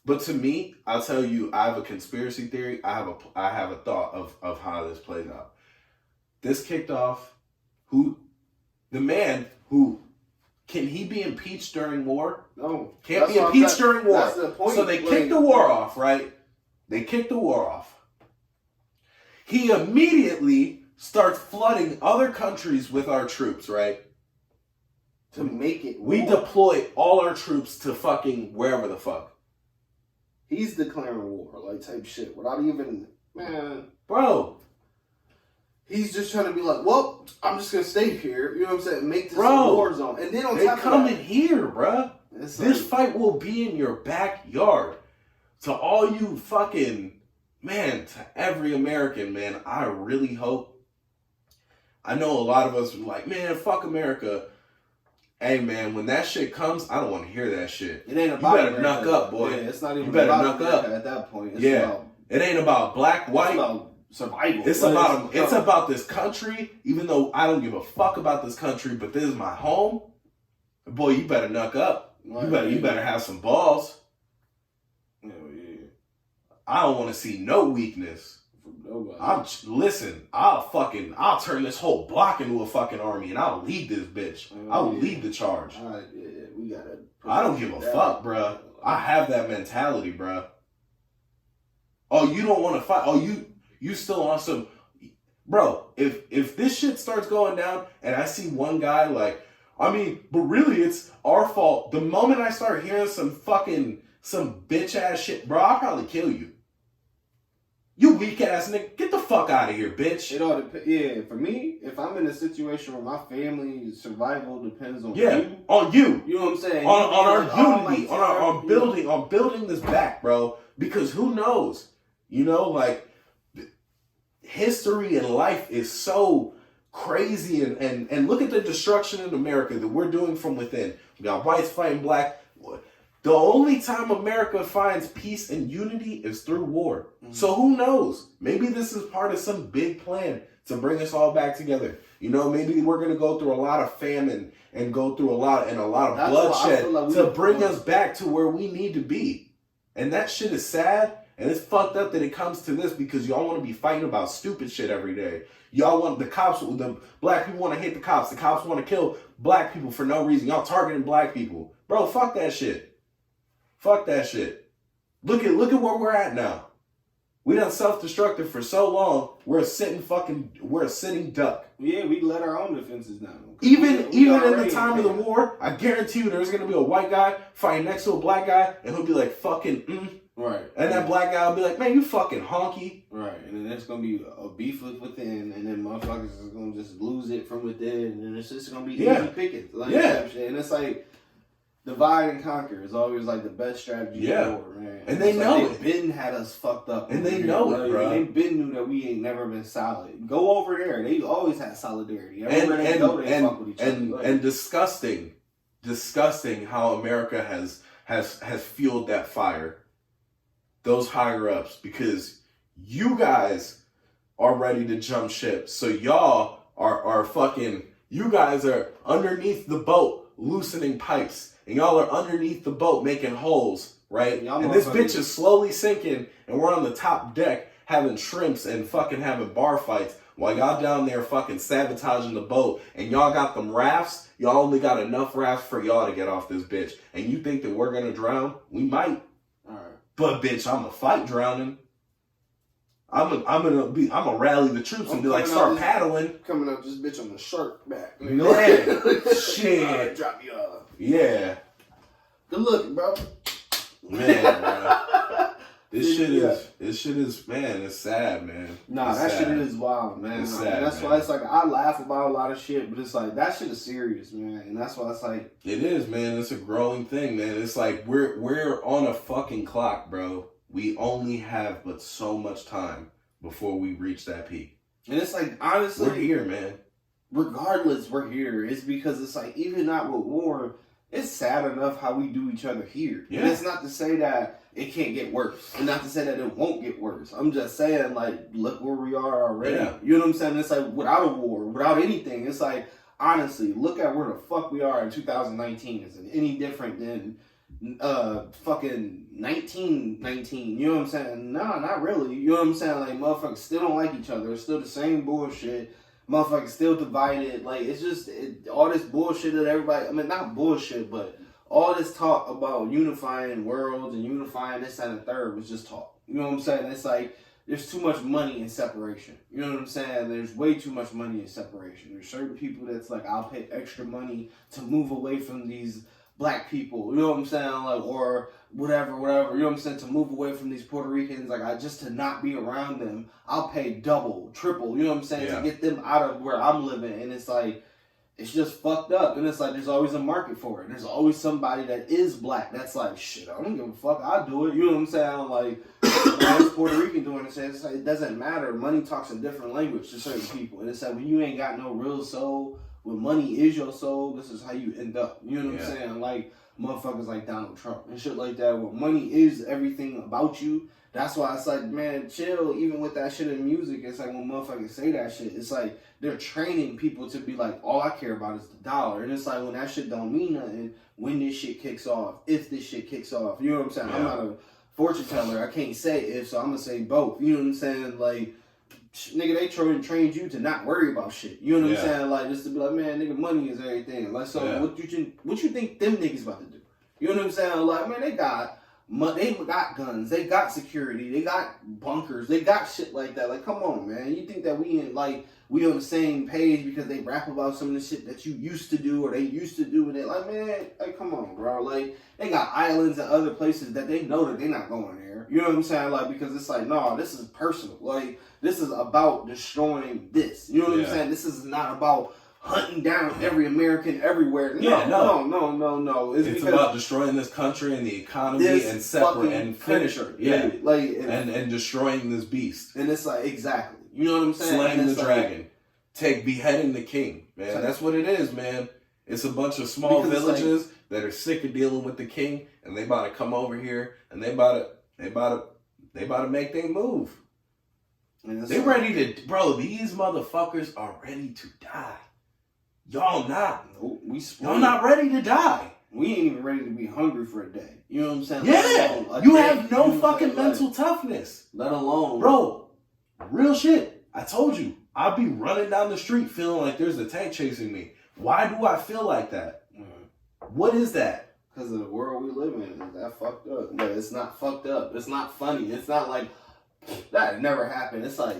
But to me, I'll tell you, I have a conspiracy theory. I have a thought of how this plays out. This kicked off. The man who can he be impeached during war? No, can't be impeached during war. That's the point. So they kicked the war off, right? They kicked the war off. He immediately starts flooding other countries with our troops, right? To make it war. We deploy all our troops to fucking wherever the fuck. He's declaring war, like type shit, without even, man. Bro. He's just trying to be like, well, I'm just going to stay here. You know what I'm saying? Make this a war zone. And then on top of that, they coming here, bro. This fight will be in your backyard. To all you fucking, man, to every American, man, I really hope. I know a lot of us are like, man, fuck America. Hey, man, when that shit comes, I don't want to hear that shit. It ain't about You better knuck up, boy. Yeah, it's not even you better about knuck up at that point. It's about, it ain't about black, white. It's about survival. It's about this country. Even though I don't give a fuck about this country, but this is my home. Boy, you better knuck up. Right, you better have some balls. Yeah. I don't want to see no weakness. From nobody. I'll turn this whole block into a fucking army and I'll lead this bitch. I'll lead the charge. We gotta. I don't give a fuck, bruh. I have that mentality, bruh. Oh, you don't want to fight? Oh, you still on some, bro? If this shit starts going down and I see one guy like, I mean, but really it's our fault. The moment I start hearing some bitch ass shit, bro, I'll probably kill you. You weak ass nigga, get the fuck out of here, bitch. It all depends. Yeah, for me, if I'm in a situation where my family's survival depends on you. On you. You know what I'm saying? On our unity, on building this back, bro. Because who knows? You know, like history and life is so crazy and look at the destruction in America that we're doing from within. We got whites fighting black. The only time America finds peace and unity is through war. Mm-hmm. So who knows? Maybe this is part of some big plan to bring us all back together. You know, maybe we're going to go through a lot of famine and go through a lot of bloodshed to bring us back to where we need to be. And that shit is sad. And it's fucked up that it comes to this because y'all want to be fighting about stupid shit every day. Y'all want the black people want to hate the cops. The cops want to kill black people for no reason. Y'all targeting black people. Bro, fuck that shit. Fuck that shit. Look at where we're at now. We done self-destructed for so long. We're a sitting duck. Yeah, we let our own defenses down. Even in the time of the war, I guarantee you there's gonna be a white guy fighting next to a black guy, and he'll be like fucking Right. And that black guy will be like, man, you fucking honky. Right. And then there's going to be a beef within, and then motherfuckers is going to just lose it from within, and then it's just going to be easy pickings. Like, and it's like, divide and conquer is always like the best strategy for war, man. And they know it. They've been had us fucked up. And they know it, bro. They've been knew that we ain't never been solid. Go over there. They always had solidarity. Everywhere they go, they fuck with each other. And disgusting how America has fueled that fire. Those higher ups, because you guys are ready to jump ship. So y'all are fucking, you guys are underneath the boat loosening pipes. And y'all are underneath the boat making holes, right? And this bitch is slowly sinking, and we're on the top deck having shrimps and fucking having bar fights while y'all down there fucking sabotaging the boat. And y'all got them rafts. Y'all only got enough rafts for y'all to get off this bitch. And you think that we're gonna drown? We might. But bitch, I'm gonna fight drowning. I'm gonna rally the troops and be like, start paddling. Coming up this bitch on the shark back. Yeah. Shit. Drop you off. Yeah. Good looking, bro. Man, bro. This shit is, man, it's sad, man. Nah, it's that sad. shit is wild, man. It's sad, that's man. why it's like, I laugh about a lot of shit, but it's like, that shit is serious, man. And that's why it's like... It is, man. It's a growing thing, man. It's like, we're on a fucking clock, bro. We only have but so much time before we reach that peak. And it's like, honestly... We're here, man. Regardless, we're here. It's because it's like, even not with war, it's sad enough how we do each other here. Yeah. And it's not to say that it can't get worse. And not to say that it won't get worse. I'm just saying, like, look where we are already. Yeah. You know what I'm saying? It's like, without a war, without anything, it's like, honestly, look at where the fuck we are in 2019. Is it any different than fucking 1919? You know what I'm saying? Nah, not really. You know what I'm saying? Like, motherfuckers still don't like each other. It's still the same bullshit. Motherfuckers still divided. Like, it's just all this bullshit that everybody... I mean, not bullshit, but... all this talk about unifying worlds and unifying this and the third was just talk. You know what I'm saying? It's like, there's too much money in separation. You know what I'm saying? There's way too much money in separation. There's certain people that's like, I'll pay extra money to move away from these black people. You know what I'm saying? Like, or whatever. You know what I'm saying? To move away from these Puerto Ricans, like, just to not be around them, I'll pay double, triple, you know what I'm saying? To get them out of where I'm living. And it's like, it's just fucked up. And it's like, there's always a market for it. There's always somebody that is black that's like, shit, I don't give a fuck, I'll do it. You know what I'm saying? Like, what's Puerto Rican doing? It's like, it doesn't matter. Money talks a different language to certain people. And it's like, when you ain't got no real soul, when money is your soul, this is how you end up. You know what I'm saying? Like, motherfuckers like Donald Trump and shit like that. When money is everything about you, that's why it's like, man, chill. Even with that shit in music, it's like, when motherfuckers say that shit, it's like, they're training people to be like, all I care about is the dollar. And it's like, when that shit don't mean nothing, when this shit kicks off, if this shit kicks off, you know what I'm saying? I'm not a fortune teller. I can't say if, so I'm going to say both. You know what I'm saying? Like, nigga, they trained you to not worry about shit. You know what I'm saying? Like, just to be like, man, nigga, money is everything. Like, so what you think them niggas about to do? You know what I'm saying? Like, man, they got guns, they got security, they got bunkers, they got shit like that. Like, come on, man. You think that we on the same page because they rap about some of the shit that you used to do or they used to do with it? Like, man, like, come on, bro. Like, they got islands and other places that they know that they're not going there. You know what I'm saying? Like, because it's like, no, this is personal. Like, this is about destroying this. You know what I'm saying? This is not about hunting down every American everywhere. No. It's about destroying this country and the economy and separate and finish her. Yeah. Like, and destroying this beast. And it's like, exactly. You know what I'm saying? Slaying the dragon. Beheading the king. Man, like, that's what it is, man. It's a bunch of small villages that are sick of dealing with the king, and they about to come over here and they about to make things move. They ready to, bro, these motherfuckers are ready to die. Y'all not. Nope, y'all not ready to die. We ain't even ready to be hungry for a day. You know what I'm saying? Yeah. You have no fucking mental toughness. Let alone. Bro, real shit. I told you. I'll be running down the street feeling like there's a tank chasing me. Why do I feel like that? What is that? Because of the world we live in. Is that fucked up? But it's not fucked up. It's not funny. It's not like, that never happened. It's like,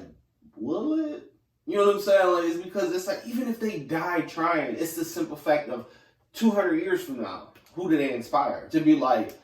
will it? You know what I'm saying? Like, it's because it's like, even if they die trying, it's the simple fact of 200 years from now, who do they inspire? To be like,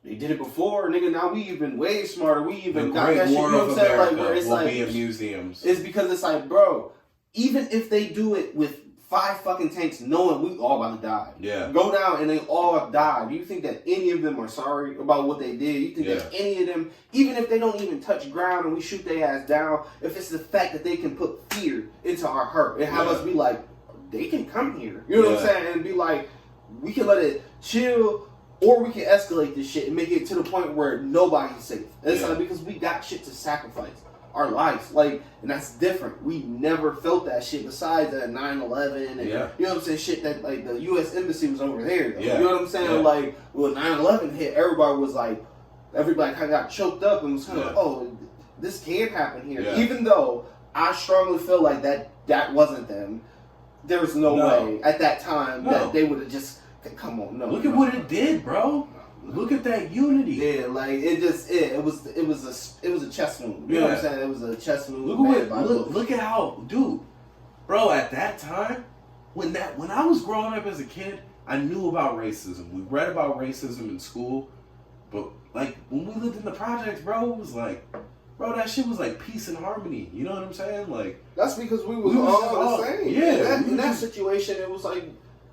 they did it before, nigga, now we even way smarter. We even got that shit. You know what I'm saying? Like, where it's like, be in museums. It's because it's like, bro, even if they do it with 5 fucking tanks, knowing we all about to die. Yeah. Go down and they all die. Do you think that any of them are sorry about what they did? You think that any of them, even if they don't even touch ground and we shoot their ass down, if it's the fact that they can put fear into our heart and have us be like, they can come here. You know what I'm saying? And be like, we can let it chill, or we can escalate this shit and make it to the point where nobody's safe. And it's like, because we got shit to sacrifice. Our lives, like, and that's different. We never felt that shit besides that 9/11 and you know what I'm saying, shit that like the U.S. Embassy was over there. You know what I'm saying? Like, when 9/11 hit, everybody was like, everybody kind of got choked up and was kind of like, oh, this can't happen here. Even though I strongly feel like that wasn't them. There was no way at that time that they would have just come on. No, look at what it did, bro. Look at that unity. Yeah, like it was a chess move. You know what I'm saying? It was a chess move. Look at how, dude, bro. At that time, when I was growing up as a kid, I knew about racism. We read about racism in school, But like when we lived in the projects, bro, it was like, bro, that shit was like peace and harmony. You know what I'm saying? Like that's because we was just all the same. Yeah, In that situation, it was like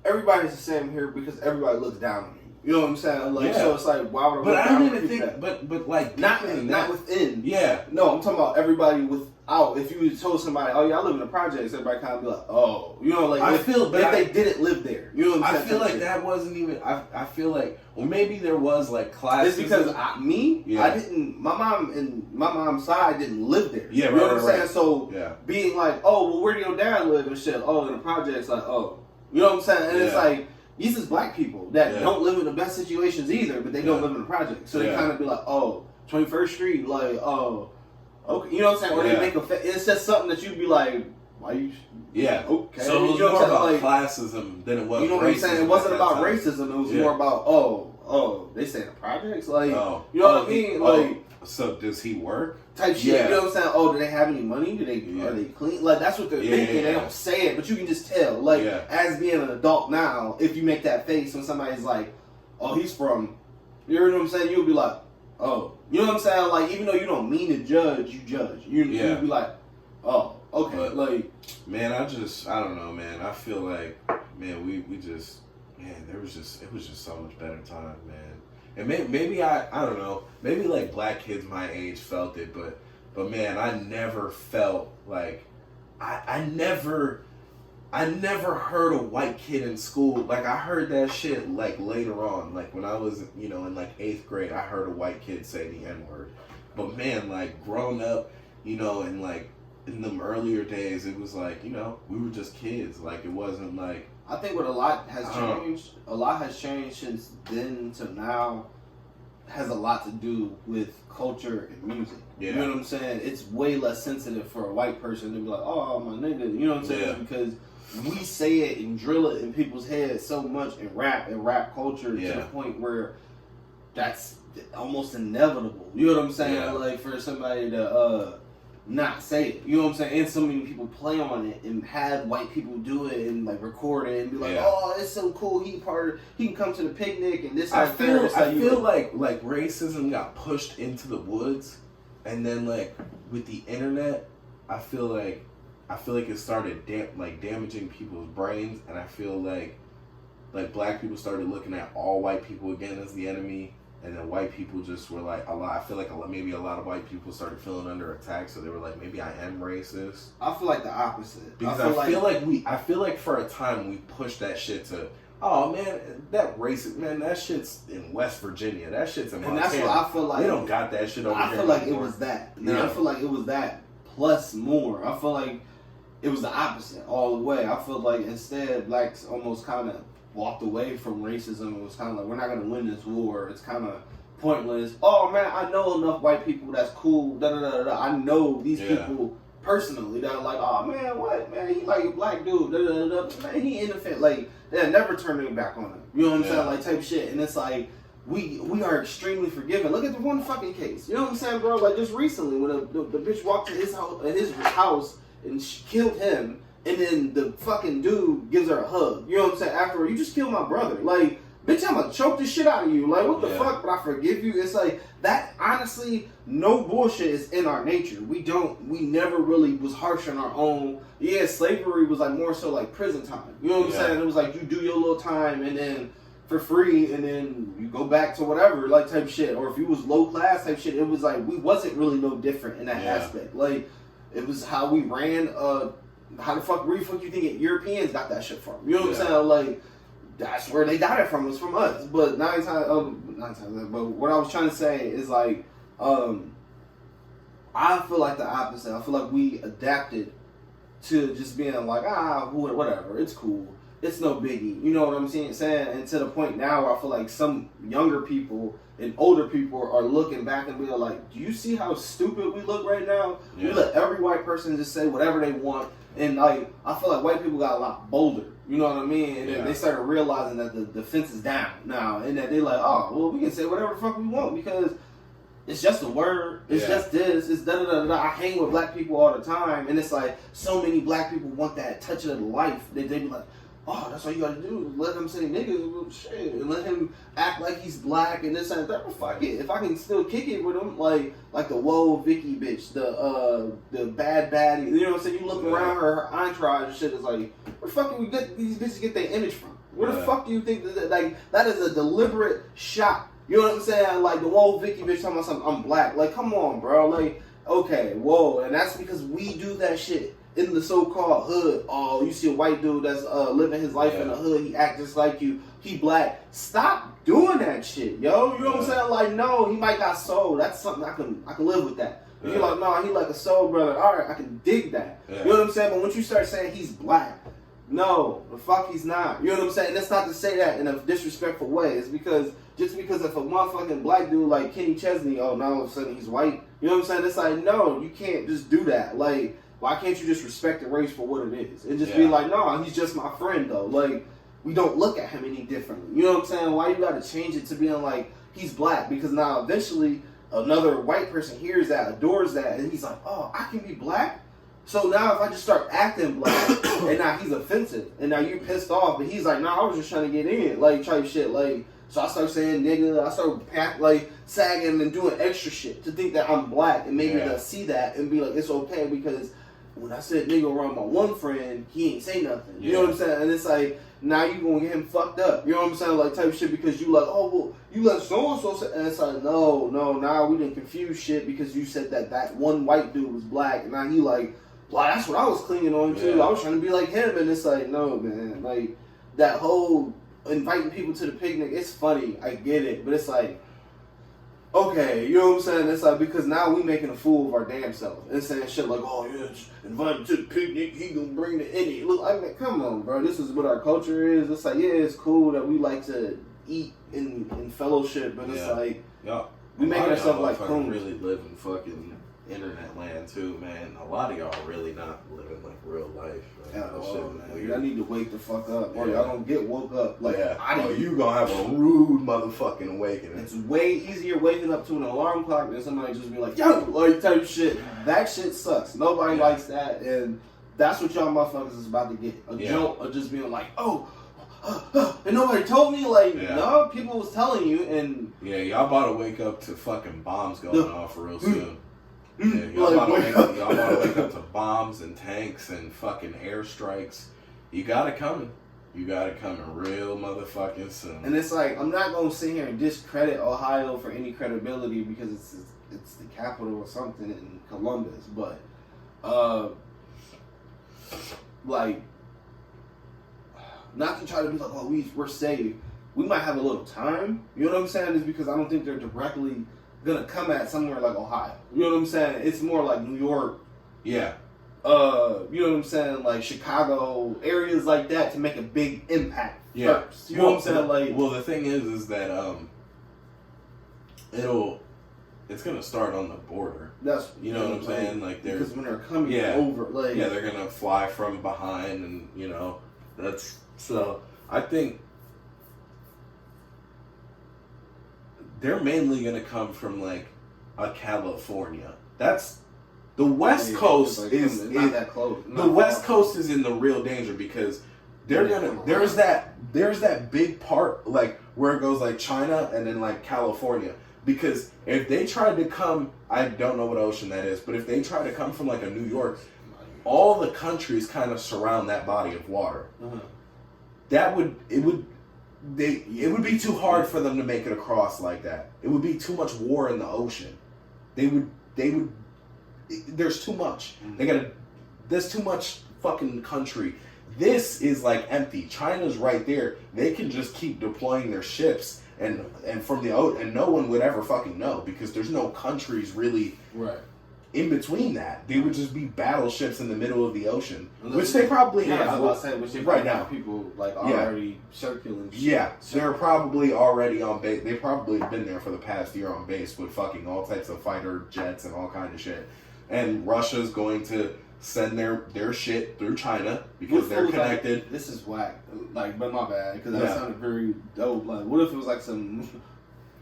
everybody's the same here because everybody looks down on you. You know what I'm saying? Like, so it's like, why would I? But I don't even think. But like not within. Yeah. No, I'm talking about everybody without. If you told somebody, oh yeah, I live in the projects, everybody kind of be like, oh, you know, like if they didn't live there. You know what I'm saying? I feel like that wasn't even. I feel like, well, maybe there was like classes. It's because I didn't. My mom and my mom's side didn't live there. Yeah, you know what I'm saying? So yeah. Being like, oh, well, where do your dad live and shit? Oh, in the projects, like, oh, you know what I'm saying? And it's like. These is black people that don't live in the best situations either, but they don't live in the project. So they kind of be like, oh, 21st Street, like, oh, okay. You know what I'm saying? Or they make it's just something that you'd be like, why you... Yeah. Okay. So it was more about classism than it was racism. You know what I'm saying? It wasn't about racism. It was more about, oh, they say the projects? Like, you know what I mean? Like... So does he work? Type shit. You know what I'm saying? Oh, do they have any money? Are they clean? Like that's what they're thinking. They don't say it, but you can just tell. Like as being an adult now, if you make that face when somebody's like, "Oh, he's from," you know what I'm saying? You'll be like, "Oh," you know what I'm saying? Like even though you don't mean to judge, you judge. You'll be like, "Oh, okay." But, like, man, I don't know, man. I feel like, man, we just, man, it was just so much better time, man. And maybe I don't know, maybe like black kids my age felt it, but man, I never felt like, I never heard a white kid in school, like I heard that shit like later on, like when I was, you know, in like 8th grade, I heard a white kid say the N-word. But man, like growing up, you know, and like in them earlier days, it was like, you know, we were just kids, like it wasn't like, I think what a lot has changed since then to now has a lot to do with culture and music. Yeah. You know what I'm saying? It's way less sensitive for a white person to be like, oh, my nigga. You know what I'm saying? Because we say it and drill it in people's heads so much in rap culture to the point where that's almost inevitable. You know what I'm saying? Yeah. Like for somebody to not say it. You know what I'm saying? And so many people play on it and have white people do it and like record it and be like, oh, it's so cool. He can come to the picnic and this. I feel like racism got pushed into the woods, and then like with the internet, I feel like it started damaging people's brains, and I feel like black people started looking at all white people again as the enemy. And then white people just were like, I feel like maybe a lot of white people started feeling under attack, so they were like, maybe I am racist. I feel like the opposite. Because I feel like for a time we pushed that shit to, oh man, that racist, man, that shit's in West Virginia, that shit's in Montana. And that's what I feel like. They don't got that shit over here. I feel like it was that. I feel like it was that plus more. I feel like it was the opposite all the way. I feel like instead blacks almost kind of walked away from racism. It was kind of like, we're not going to win this war. It's kind of pointless. Oh, man, I know enough white people that's cool. Da-da-da-da. I know these people personally that are like, oh, man, what? Man, he like a black dude. Da-da-da-da. Man, he innocent. Like, they'll never turn their back on him. You know what I'm saying? Like, type shit. And it's like, we are extremely forgiving. Look at the one fucking case. You know what I'm saying, bro? Like, just recently when the bitch walked to his house and killed him, and then the fucking dude gives her a hug. You know what I'm saying? Afterward, you just killed my brother. Like, bitch, I'm gonna choke the shit out of you. Like, what the fuck? But I forgive you. It's like, that, honestly, no bullshit is in our nature. We never really was harsh on our own. Yeah, slavery was like more so like prison time. You know what I'm saying? It was like, you do your little time and then for free and then you go back to whatever, like type shit. Or if you was low class type shit, it was like, we wasn't really no different in that aspect. Like, it was how we ran, where the fuck you think Europeans got that shit from? You know what I'm saying? Like, that's where they got it from. It's from us. But nine times. But what I was trying to say is like, I feel like the opposite. I feel like we adapted to just being like, whatever. It's cool. It's no biggie. You know what I'm saying? And to the point now where I feel like some younger people and older people are looking back and being like, do you see how stupid we look right now? We let every white person just say whatever they want. And like, I feel like white people got a lot bolder. You know what I mean? And then they started realizing that the fence is down now. And that they like, oh, well, we can say whatever the fuck we want because it's just a word. It's just this. It's da-da-da-da. I hang with black people all the time. And it's like, so many black people want that touch of life. They be like, oh, that's all you gotta do. Let him say nigga, well, shit, and let him act like he's black and this and that. Well, fuck it. If I can still kick it with him, like the whoa Vicky bitch, the bad baddie. You know what I'm saying? You look around her entourage and shit is like, where the fuck do we get these bitches get their image from? Where the fuck do you think that like that is a deliberate shot? You know what I'm saying? Like the whoa Vicky bitch talking about something. I'm black. Like, come on, bro. Like, okay, whoa, and that's because we do that shit. In the so-called hood, oh, you see a white dude that's living his life in the hood, he act just like you, he black. Stop doing that shit, yo. You know what I'm saying? Like, no, he might got soul. That's something I can live with that. Yeah. You're like, no, he like a soul brother. All right, I can dig that. Yeah. You know what I'm saying? But once you start saying he's black, no, the fuck he's not. You know what I'm saying? That's not to say that in a disrespectful way. It's because just because if a motherfucking black dude like Kenny Chesney, oh, now all of a sudden he's white. You know what I'm saying? It's like, no, you can't just do that. Like, why can't you just respect the race for what it is? And just be like, no, he's just my friend, though. Like, we don't look at him any differently. You know what I'm saying? Why you got to change it to being like, he's black? Because now eventually another white person hears that, adores that, and he's like, oh, I can be black? So now if I just start acting black, and now he's offensive, and now you're pissed off, but he's like, nah, I was just trying to get in, like, type shit. Like, so I start saying nigga, I start like sagging and doing extra shit to think that I'm black, and maybe they'll see that and be like, it's okay because when I said nigga around my one friend, he ain't say nothing. You know what I'm saying? And it's like, now you gonna get him fucked up. You know what I'm saying? Like type of shit because you like, oh, well, you let so-and-so say, and it's like, no, now we didn't confuse shit because you said that one white dude was black, and now he like, well, that's what I was clinging on to. I was trying to be like him, and it's like, no, man. Like, that whole inviting people to the picnic, it's funny. I get it. But it's like, okay, you know what I'm saying? It's like, because now we making a fool of our damn self and saying shit like, oh, yeah, just invite him to the picnic, he gonna bring the Indian. Look, I mean, come on, bro. This is what our culture is. It's like, yeah, it's cool that we like to eat in fellowship, but it's like, we making ourselves like coons. Really live in fucking internet land too, man. A lot of y'all really not living like real life. I need to wake the fuck up, or y'all don't get woke up. Like, you gonna have a rude motherfucking awakening. It's way easier waking up to an alarm clock than somebody just be like, yo, like type shit. That shit sucks. Nobody likes that, and that's what y'all motherfuckers is about to get. A jolt of just being like, oh, and nobody told me. Like, no, people was telling you, and y'all about to wake up to fucking bombs going off real soon. Y'all about to wake up to bombs and tanks and fucking airstrikes. You got it coming. You got it coming real motherfucking soon. And it's like, I'm not gonna sit here and discredit Ohio for any credibility because it's the capital or something in Columbus, but like, not to try to be like, oh, we're safe. We might have a little time. You know what I'm saying? Is because I don't think they're directly gonna come at somewhere like Ohio. You know what I'm saying? It's more like New York. Yeah. You know what I'm saying? Like Chicago, areas like that to make a big impact first. You know what I'm saying? Like, well, the thing is that it's gonna start on the border. That's you know what I'm saying? Like because when they're coming over, like they're gonna fly from behind, and you know that's so. I think they're mainly gonna come from like a California. That's the West Coast is not that close. The West Coast is in the real danger because they're gonna there's that big part like where it goes like China and then like California. Because if they tried to come, I don't know what ocean that is, but if they try to come from like a New York, all the countries kind of surround that body of water. It would be too hard for them to make it across like that. It would be too much war in the ocean. There's too much. There's too much fucking country. This is like empty. China's right there. They can just keep deploying their ships and from the ocean, and no one would ever fucking know because there's no countries really in between that. They would just be battleships in the middle of the ocean, which they probably have. I was about to say, right now, people like already circling. Shit. Yeah, they're probably already on base. They've probably been there for the past year on base with fucking all types of fighter jets and all kind of shit. And Russia's going to send their shit through China because they're connected. Like, this is whack. Like, but my bad, because that sounded very dope. Like, what if it was like some...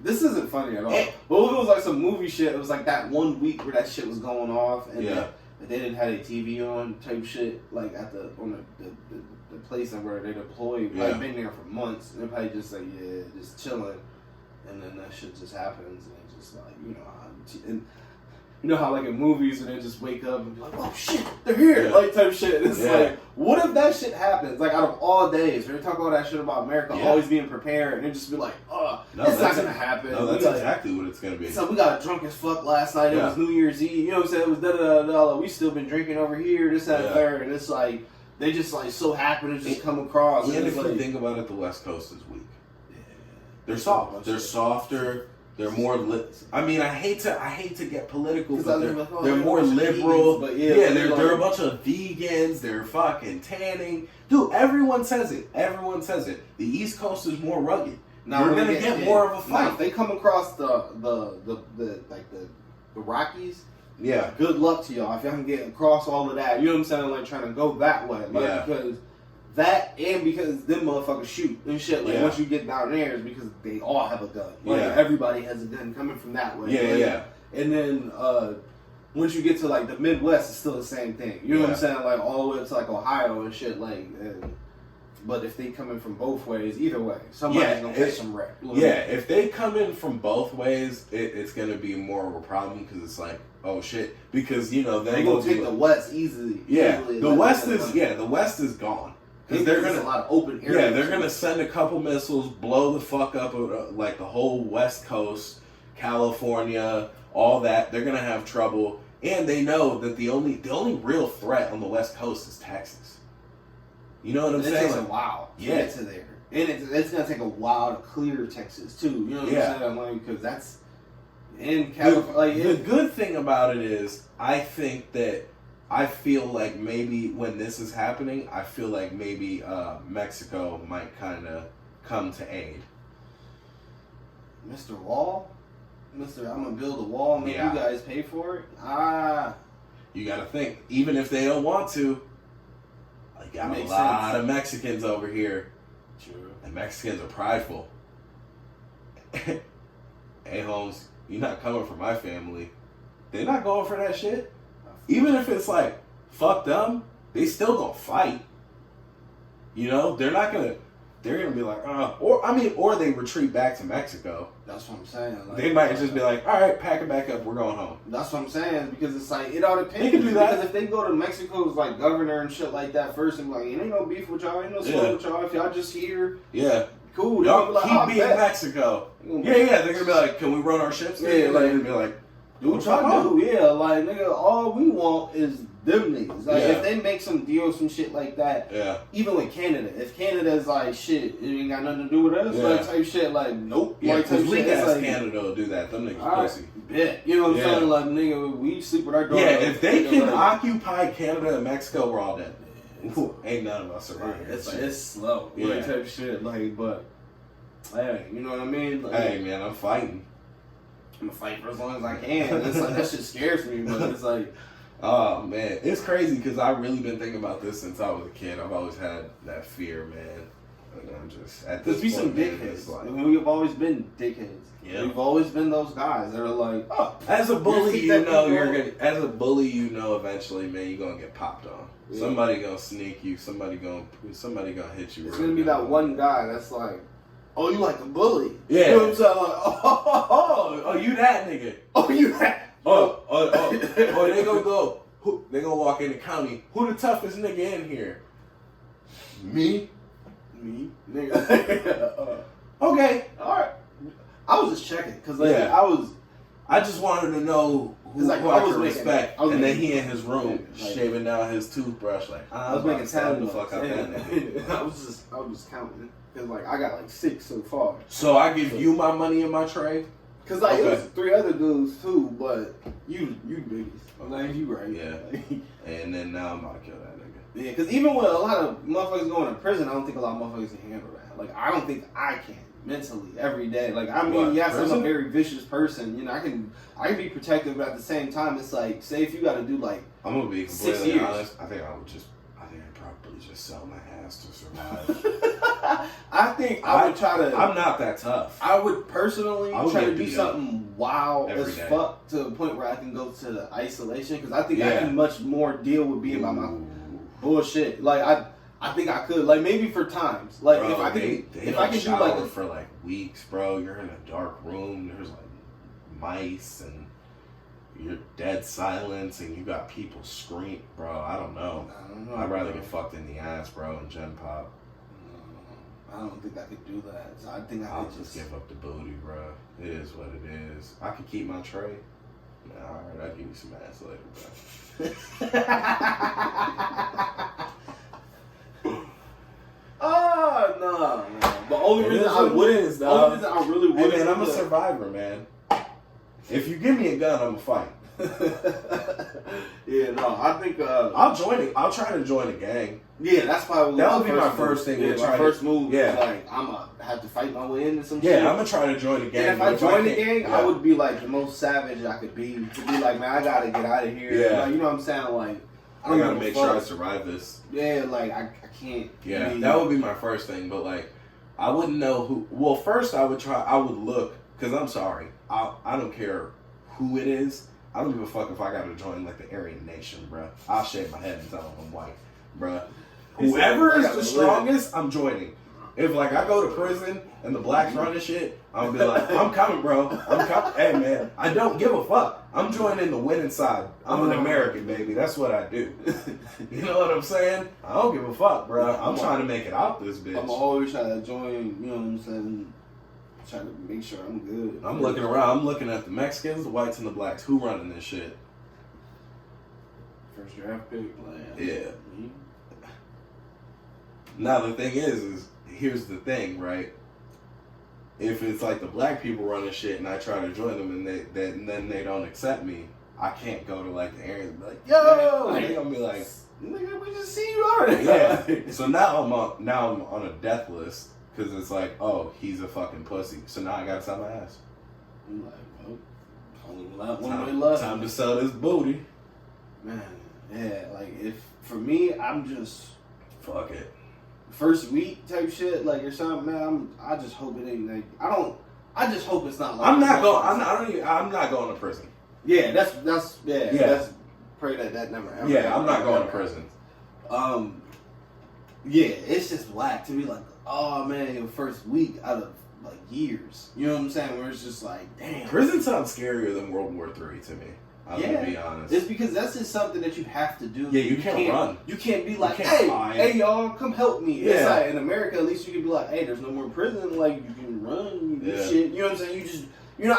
This isn't funny at all. But what if it was like some movie shit? It was like that 1 week where that shit was going off, and they didn't have a TV on type shit, like on the place and where they're deployed, probably been there for months. They're probably just like, yeah, just chilling, and then that shit just happens, and it's just like, and you know how like in movies and they just wake up and be like, oh shit, they're here, like type shit. It's like, what if that shit happens? Like out of all days, we talk all that shit about America always being prepared, and it just be like, it's not gonna happen. No, that's exactly what it's gonna be. So we got drunk as fuck last night. It was New Year's Eve. You know what I'm saying? It was da-da-da-da. We still been drinking over here, this, that, and third. And it's like, they just like so happen to just come across. And if like, you think about it, the West Coast is weak. They're soft. They're softer. They're more. I mean, I hate to get political, but they're more liberal. But they're a bunch of vegans. They're fucking tanning, dude. Everyone says it. Everyone says it. The East Coast is more rugged. Now we're gonna get more of a fight. Now, if they come across the Rockies, good luck to y'all. If y'all can get across all of that, you know what I'm saying? Like trying to go that way, because. That and because them motherfuckers shoot and shit. Like once you get down there, is because they all have a gun. Like everybody has a gun coming from that way. And then once you get to like the Midwest, it's still the same thing. You know what I'm saying? Like all the way up to like Ohio and shit. Like, but if they come in from both ways, either way, somebody's gonna get some wreck. If they come in from both ways, it's gonna be more of a problem because it's like, oh shit, because they gonna take the West easily. The West is gone. Because there's a lot of open areas. Yeah, they're gonna send a couple missiles, blow the fuck up like the whole West Coast, California, all that. They're gonna have trouble, and they know that the only real threat on the West Coast is Texas. You know what I'm saying? It takes a while to get to there, and it's gonna take a while to clear Texas too. You know what I'm saying? Like, because that's in California. The good thing about it is, I feel like maybe when this is happening, I feel like maybe Mexico might kind of come to aid. Mr. Wall? I'm going to build a wall and make you guys pay for it? You got to think, even if they don't want to, I got a lot of Mexicans over here. True. And Mexicans are prideful. Hey, Holmes, you're not coming for my family. They're not going for that shit. Even if it's like, fuck them, they still gonna fight. They're gonna be like, or they retreat back to Mexico. That's what I'm saying. Like, they might just be like, all right, pack it back up, we're going home. That's what I'm saying, because it's like, it all depends. They can do that. Because if they go to Mexico's like governor and shit like that first and be like, ain't no beef with y'all, ain't no smoke with y'all, if y'all just here, cool. Y'all keep being Mexico. They're gonna be like, can we run our ships? They're gonna be like, do what y'all do, like, nigga, all we want is them niggas. Like, if they make some deal, some shit like that, even with Canada, if Canada's like, shit, it ain't got nothing to do with us, like, type shit, like, nope. Yeah, because weak ass Canada will do that. Them niggas pussy. Bet. You know what I'm saying? Like, nigga, we sleep with our daughter. Yeah, if they can occupy Canada and Mexico, we're all dead. Ain't none of us surviving. It's slow. Like, type shit, like, but, hey, you know what I mean? Like, hey, man, I'm fighting. I'm gonna fight for as long as I can. It's like, that shit scares me, but it's like, oh man, it's crazy because I've really been thinking about this since I was a kid. I've always had that fear, man. And I'm just at this point, some dickheads. Like, we've always been dickheads. Yeah, we've always been those guys that are like, oh, as a bully, you're gonna. As a bully, eventually, man, you're gonna get popped on. Yeah. Somebody gonna sneak you. Somebody gonna hit you. It's gonna be that one guy that's like, oh, you like a bully? Yeah. You know what I'm saying? Like, oh, you that nigga? Oh, you that? They gonna go. They gonna walk in the county. Who the toughest nigga in here? Me, nigga. Okay, all right. I was just checking because I just wanted to know who I could respect. And then he in his room shaving down his toothbrush. Like I was making time the fuck out that nigga. I was just counting. Cause like I got like 6 so far. So I give you my money in my tray. Cause like it was 3 other dudes too, but you biggies. I'm like, you right. Yeah. And then now I'm about to kill that nigga. Yeah, cause even with a lot of motherfuckers going to prison, I don't think a lot of motherfuckers can handle that. Like I don't think I can mentally every day. Like I mean, yes, I'm a very vicious person. I can be protective, but at the same time, it's like, say if you got to do like, I'm gonna be completely honest. I think I'd probably just sell my ass to survive. I think I would try to. I'm not that tough. I would personally try to do something wild as fuck to the point where I can go to the isolation, because I think I can much more deal with being by my bullshit. Like I think I could. Like, maybe for times. Like, bro, if I could, if I could do like for like weeks, bro. You're in a dark room. There's like mice and you're dead silence, and you got people scream, bro. I don't know. I'd rather get fucked in the ass, bro, and Gen Pop. I don't think I could do that. So I think I'll just give up the booty, bro. It is what it is. I could keep my tray. Nah, all right, I'll give you some ass later, bro. Oh no. The only reason I wouldn't, only reason I really wouldn't. Hey man, I'm a survivor, man. If you give me a gun, I'm gonna fight. Yeah, no, I think I'll join it. I'll try to join a gang. Yeah, that's probably that would be my first thing. Yeah, my first move. Yeah, like I'm gonna have to fight my way into some shit. Yeah, I'm gonna try to join a gang. And if I join the gang, I would be like the most savage I could be. To be like, man, I gotta get out of here. Yeah, like, you know what I'm saying? Like, I gotta make sure I survive this. Yeah, like I can't. Yeah, that would be my first thing. But like, I wouldn't know who. Well, first I would try. I would look, because I'm sorry. I don't care who it is. I don't give a fuck if I gotta join like the Aryan Nation, bruh. I'll shave my head and tell them I'm white, bruh. Whoever is the strongest, I'm joining. If like I go to prison and the blacks running shit, I'll be like, I'm coming, bro. I'm coming. Hey man, I don't give a fuck. I'm joining the winning side. I'm an American, baby. That's what I do. You know what I'm saying? I don't give a fuck, bro. I'm trying to make it out this bitch. I'm always trying to join. You know what I'm saying? Trying to make sure I'm good. I'm looking around. I'm looking at the Mexicans, the whites, and the blacks. Who running this shit? First draft pick, man. Yeah. Now the thing is here's the thing, right? If it's like the black people running shit and I try to join them and then they don't accept me, I can't go to like the area and be like, yo, like, they're gonna be like, nigga, we just see you already. Yeah. So now I'm on a death list because it's like, oh, he's a fucking pussy. So now I gotta sell my ass. I'm like, well, only one way left. Time to sell this booty. Man, yeah, like if for me, I'm just fuck it. First week type shit, like or something, man. I just hope it ain't like I just hope it's not like I'm not going to prison. Yeah, that's pray that never happens. Yeah, I'm not going to prison. Yeah, it's just whack to be like, oh man, your first week out of like years. You know what I'm saying? Where it's just like, damn. Prison sounds scarier than World War III to me. I'm gonna be honest. It's because that's just something that you have to do. Yeah, you can't run. You can't be like, hey y'all, come help me. Yeah. It's like in America, at least you can be like, hey, there's no more prison. Like you can run, you do shit. You know what I'm saying? You just,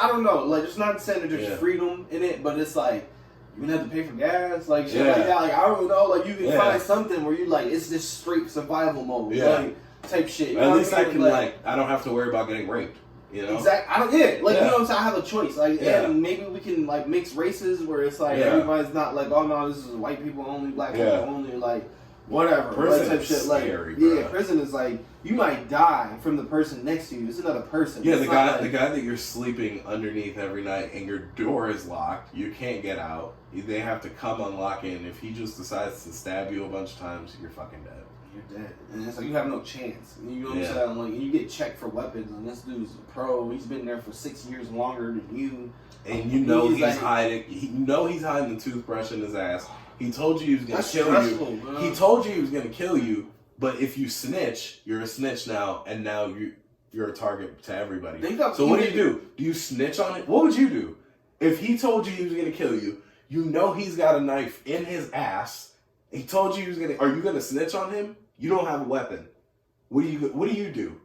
I don't know. Like it's not saying that there's freedom in it, but it's like you gonna have to pay for gas, like shit like that. Like I don't know. Like you can find something where you like it's this straight survival mode, like type shit. You know at least I can I don't have to worry about getting raped. You know? Exactly. I don't. Yeah. Like you know what I'm saying. I have a choice. Like and maybe we can like mix races where it's like everybody's not like, oh no, this is white people only, black people only, like whatever. Prison type is shit. scary, like prison is like you might die from the person next to you. It's another person. Yeah, it's the guy that you're sleeping underneath every night and your door is locked. You can't get out. They have to come unlock it, and if he just decides to stab you a bunch of times, you're fucking dead. You're dead. And it's like you have no chance. You know what I'm saying? Like you get checked for weapons, and this dude's a pro. He's been there for 6 years longer than you. And you know he's hiding. He's hiding the toothbrush in his ass. He told you he was gonna kill you. Bro. He told you he was gonna kill you. But if you snitch, you're a snitch now, and now you're a target to everybody. So what do? Do you snitch on it? What would you do if he told you he was gonna kill you? You know he's got a knife in his ass. He told you he was gonna. Are you gonna snitch on him? You don't have a weapon. What do you do?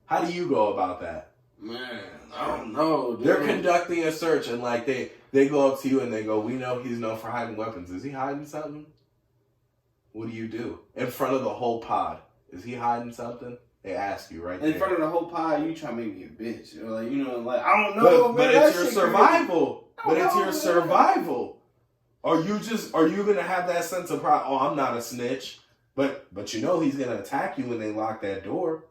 How do you go about that? Man, I don't know. Dude. They're conducting a search and like they go up to you and they go, we know he's known for hiding weapons. Is he hiding something? What do you do? In front of the whole pod. Is he hiding something? They ask you right there. In front of the whole pod, you try to make me a bitch. Like I don't know. But it's your survival. But it's your survival. Are you gonna have that sense of pride? Oh, I'm not a snitch. But you know he's gonna attack you when they lock that door.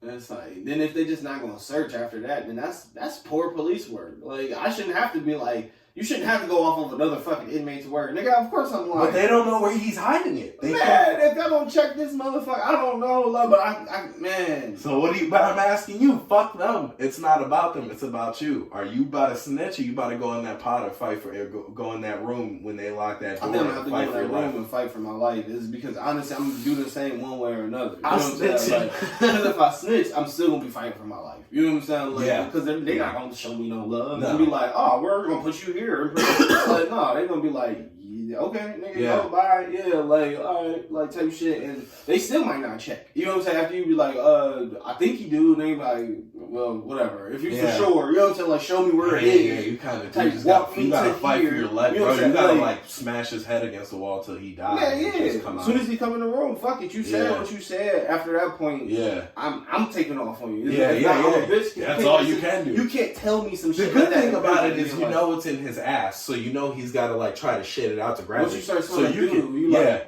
And it's like then if they're just not gonna search after that, then that's poor police work. Like I shouldn't have to be like, You shouldn't have to go off of another fucking inmate's word. Nigga, of course I'm lying. But they don't know where he's hiding it. Man, if they don't check this motherfucker, I don't know, love, but man. So but I'm asking you, fuck them. It's not about them, it's about you. Are you about to snitch or you about to go in that pot and fight for go in that room when they lock that door? I think I'm gonna have to go fight in for that your room life? and fight for my life. It's because honestly, I'm gonna do the same one way or another. You I'll know what I'm saying? snitch. Because if I snitch, I'm still gonna be fighting for my life. You know what I'm saying? Like, Yeah. Because they're not gonna show me no love. No. They'll be like, oh, we're gonna put you here. Like, no, they're gonna be like, yeah, okay, nigga, Yeah. go, bye, yeah, like, all right, like, type shit, and they still might not check. You know what I'm saying? After you be like, I think you do, and they be like, well, whatever. If you're for sure, you know what I'm saying? Like, show me where it is. Yeah, you kind of Type, just walk got, me you gotta to fight here. for your life, You know bro. what I'm You gotta saying? like smash his head against the wall till he dies. Yeah, and just yeah. come As out. soon as he come in the room, fuck it. You said what you said. After that point, Yeah. I'm taking off on you. Yeah, It's yeah, not, I'm a yeah. bitch. That's all you can do. You can't tell me some The shit. good like that thing in about it prison. is you know it's in his ass, so you know he's got to like try to shit it out to grab Once it. you start so smelling you doo, can, you yeah. like,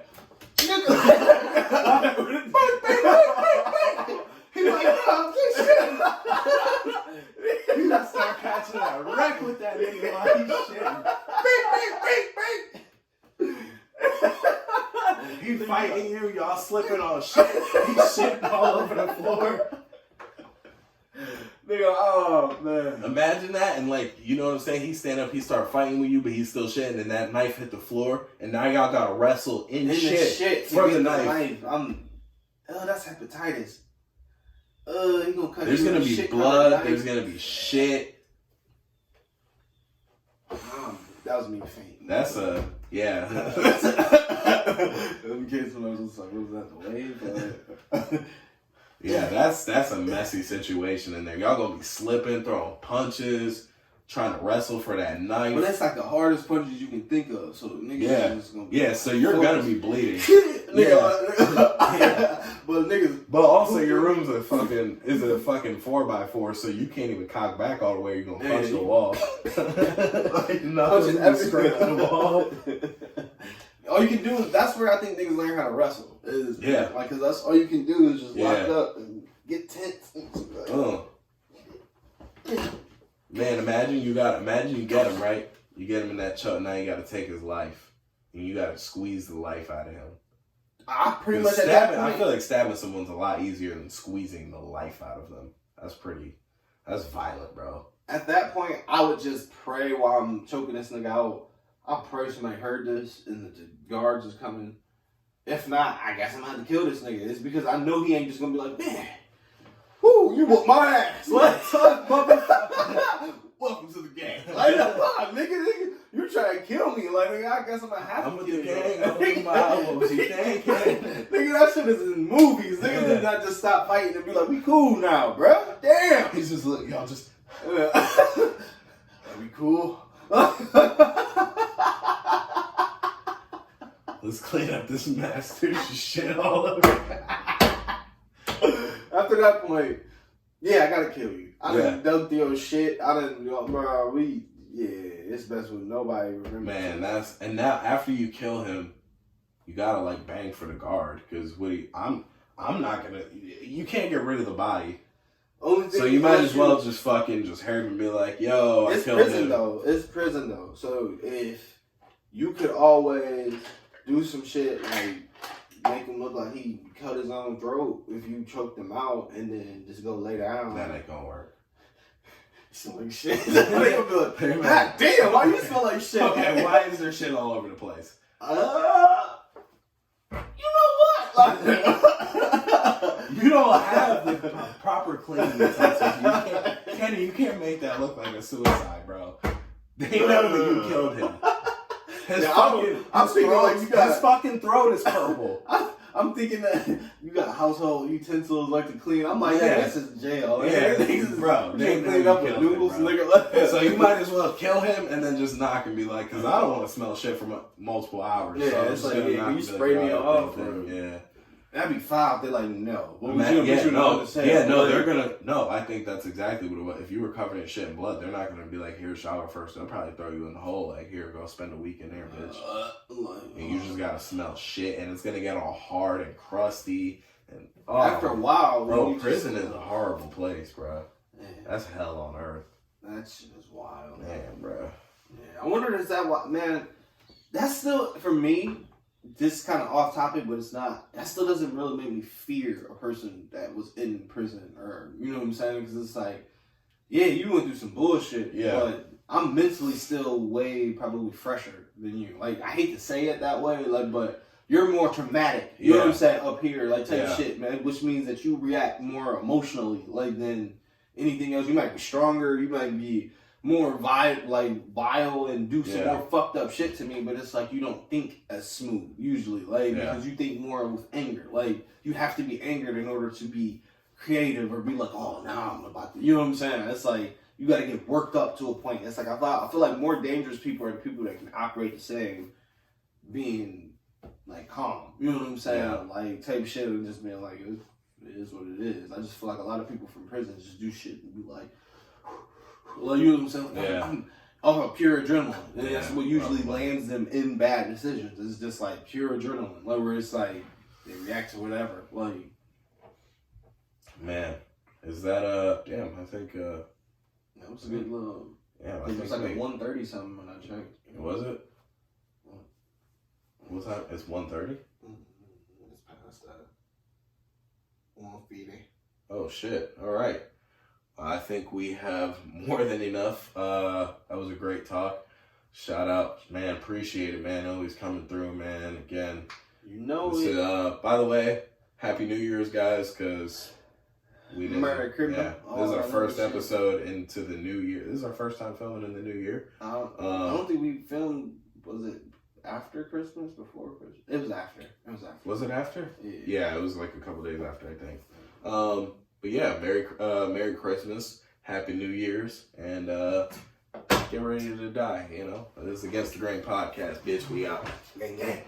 He's like, oh, this shit. You gotta start catching that wreck with that nigga while he's shitting. He fighting you, y'all slipping on shit. He's shitting all over the floor. Nigga, oh man. Imagine that, and like, you know what I'm saying? He stand up, he start fighting with you, but he's still shitting, and that knife hit the floor, and now y'all gotta wrestle in shit for the knife. That's hepatitis. He gonna cut There's you gonna with be shit blood, kind of there's knife. gonna be shit. That was me faint. That's a, yeah. In case when I was just like, what was that, the wave? Yeah, that's a messy situation in there. Y'all gonna be slipping, throwing punches, trying to wrestle for that knife. But that's like the hardest punches you can think of. So niggas Yeah. is just gonna be So you're gonna be bleeding. But niggas. But also your room's a fucking 4x4, so you can't even cock back all the way. You're gonna punch the wall. Like Punching nothing scraping the wall. All you can do is, that's where I think niggas learn how to wrestle. Like, cause that's all you can do is just lock up and get tense. Man, imagine you get him, right? You get him in that choke, now you gotta take his life. And you gotta squeeze the life out of him. I pretty much at that point, I feel like stabbing someone's a lot easier than squeezing the life out of them. That's violent, bro. At that point, I would just pray while I'm choking this nigga out. I pray somebody heard this and the guards is coming. If not, I guess I'm gonna have to kill this nigga. It's because I know he ain't just gonna be like, man, whoo, you whooped my ass. What's up, motherfucker? Welcome to the gang. Like, nigga, you trying to kill me. Like, nigga, I guess I'm gonna have to with kill the you. gang, I'm with my elbows, you think? Nigga, that shit is in movies. Niggas did not just stop fighting and be like, we cool now, bro. Damn. He's just look, y'all just Are we cool? let's clean up this mess. There's just shit all over. After that point, yeah, I gotta kill you. I done dug through your shit. I done, bro, it's best with nobody remember. Man, and now after you kill him, you gotta like bang for the guard, because I'm not gonna, you can't get rid of the body. So you might as well just fucking just hurt him and be like, yo, I killed him. It's prison though. So if you could always do some shit like make him look like he cut his own throat if you choked him out and then just go lay down. That ain't gonna work. Smell like shit. They gonna be like, God damn, why you smell like shit? Okay, why is there shit all over the place? You know what? Like, you don't have the proper cleaning utensils. Kenny, you can't make that look like a suicide, bro. They know that you killed him. His fucking throat is purple. I'm thinking that you got household utensils like to clean. I'm like, yeah, this is jail. Like, bro. You can't clean up with noodles, nigga. So you might as well kill him and then just knock and be like, because I don't want to smell shit for multiple hours. Yeah, so it's like, yeah, you spray me off. Yeah. That'd be foul if they're like, no. What I think that's exactly what it was. If you were covered in shit and blood, they're not going to be like, here, shower first. They'll probably throw you in the hole, like, here, go spend a week in there, bitch. And you just got to smell shit, and it's going to get all hard and crusty. And after a while, bro, prison is a horrible place, bro. Man. That's hell on earth. That shit is wild. Man, bro. Yeah, I wonder is that what, man, that's still, for me, this kind of off topic, but it's not, that still doesn't really make me fear a person that was in prison, or, you know what I'm saying? Because it's like, yeah, you went through some bullshit, but I'm mentally still way probably fresher than you. Like, I hate to say it that way, like, but you're more traumatic, you know what I'm saying, up here, like, type shit, man, which means that you react more emotionally, like, than anything else. You might be stronger, you might be more vile and do some more fucked up shit to me, but it's like you don't think as smooth usually, like because you think more with anger. Like you have to be angered in order to be creative or be like, oh, now I'm about to, you know what I'm saying? It's like you got to get worked up to a point. It's like I feel like more dangerous people are the people that can operate the same, being like calm. You know what I'm saying? Yeah. Like type shit and just being like it is what it is. I just feel like a lot of people from prison just do shit and be like. Well, you know what I'm saying? Yeah. I'm off of pure adrenaline. And that's what usually lands them in bad decisions. It's just like pure adrenaline. Like where it's like they react to whatever. Like man, is that damn, I think that was a good little it was like a 1:30 something when I checked. Was it? What's that? It's 1:30? It's past that. 1:50. Oh shit. Alright. I think we have more than enough. That was a great talk. Shout out, man. Appreciate it, man. Always coming through, man. Again, you know it. By the way, Happy New Year's, guys, because we didn't. Merry Christmas. Yeah, this is our first episode into the new year. This is our first time filming in the new year. I don't think we filmed. Was it after Christmas? Before Christmas? It was after. Was it after? Yeah, it was like a couple days after, I think. But yeah, Merry Christmas, Happy New Year's, and get ready to die, you know. This is Against the Grain podcast, bitch. We out. Gang, gang.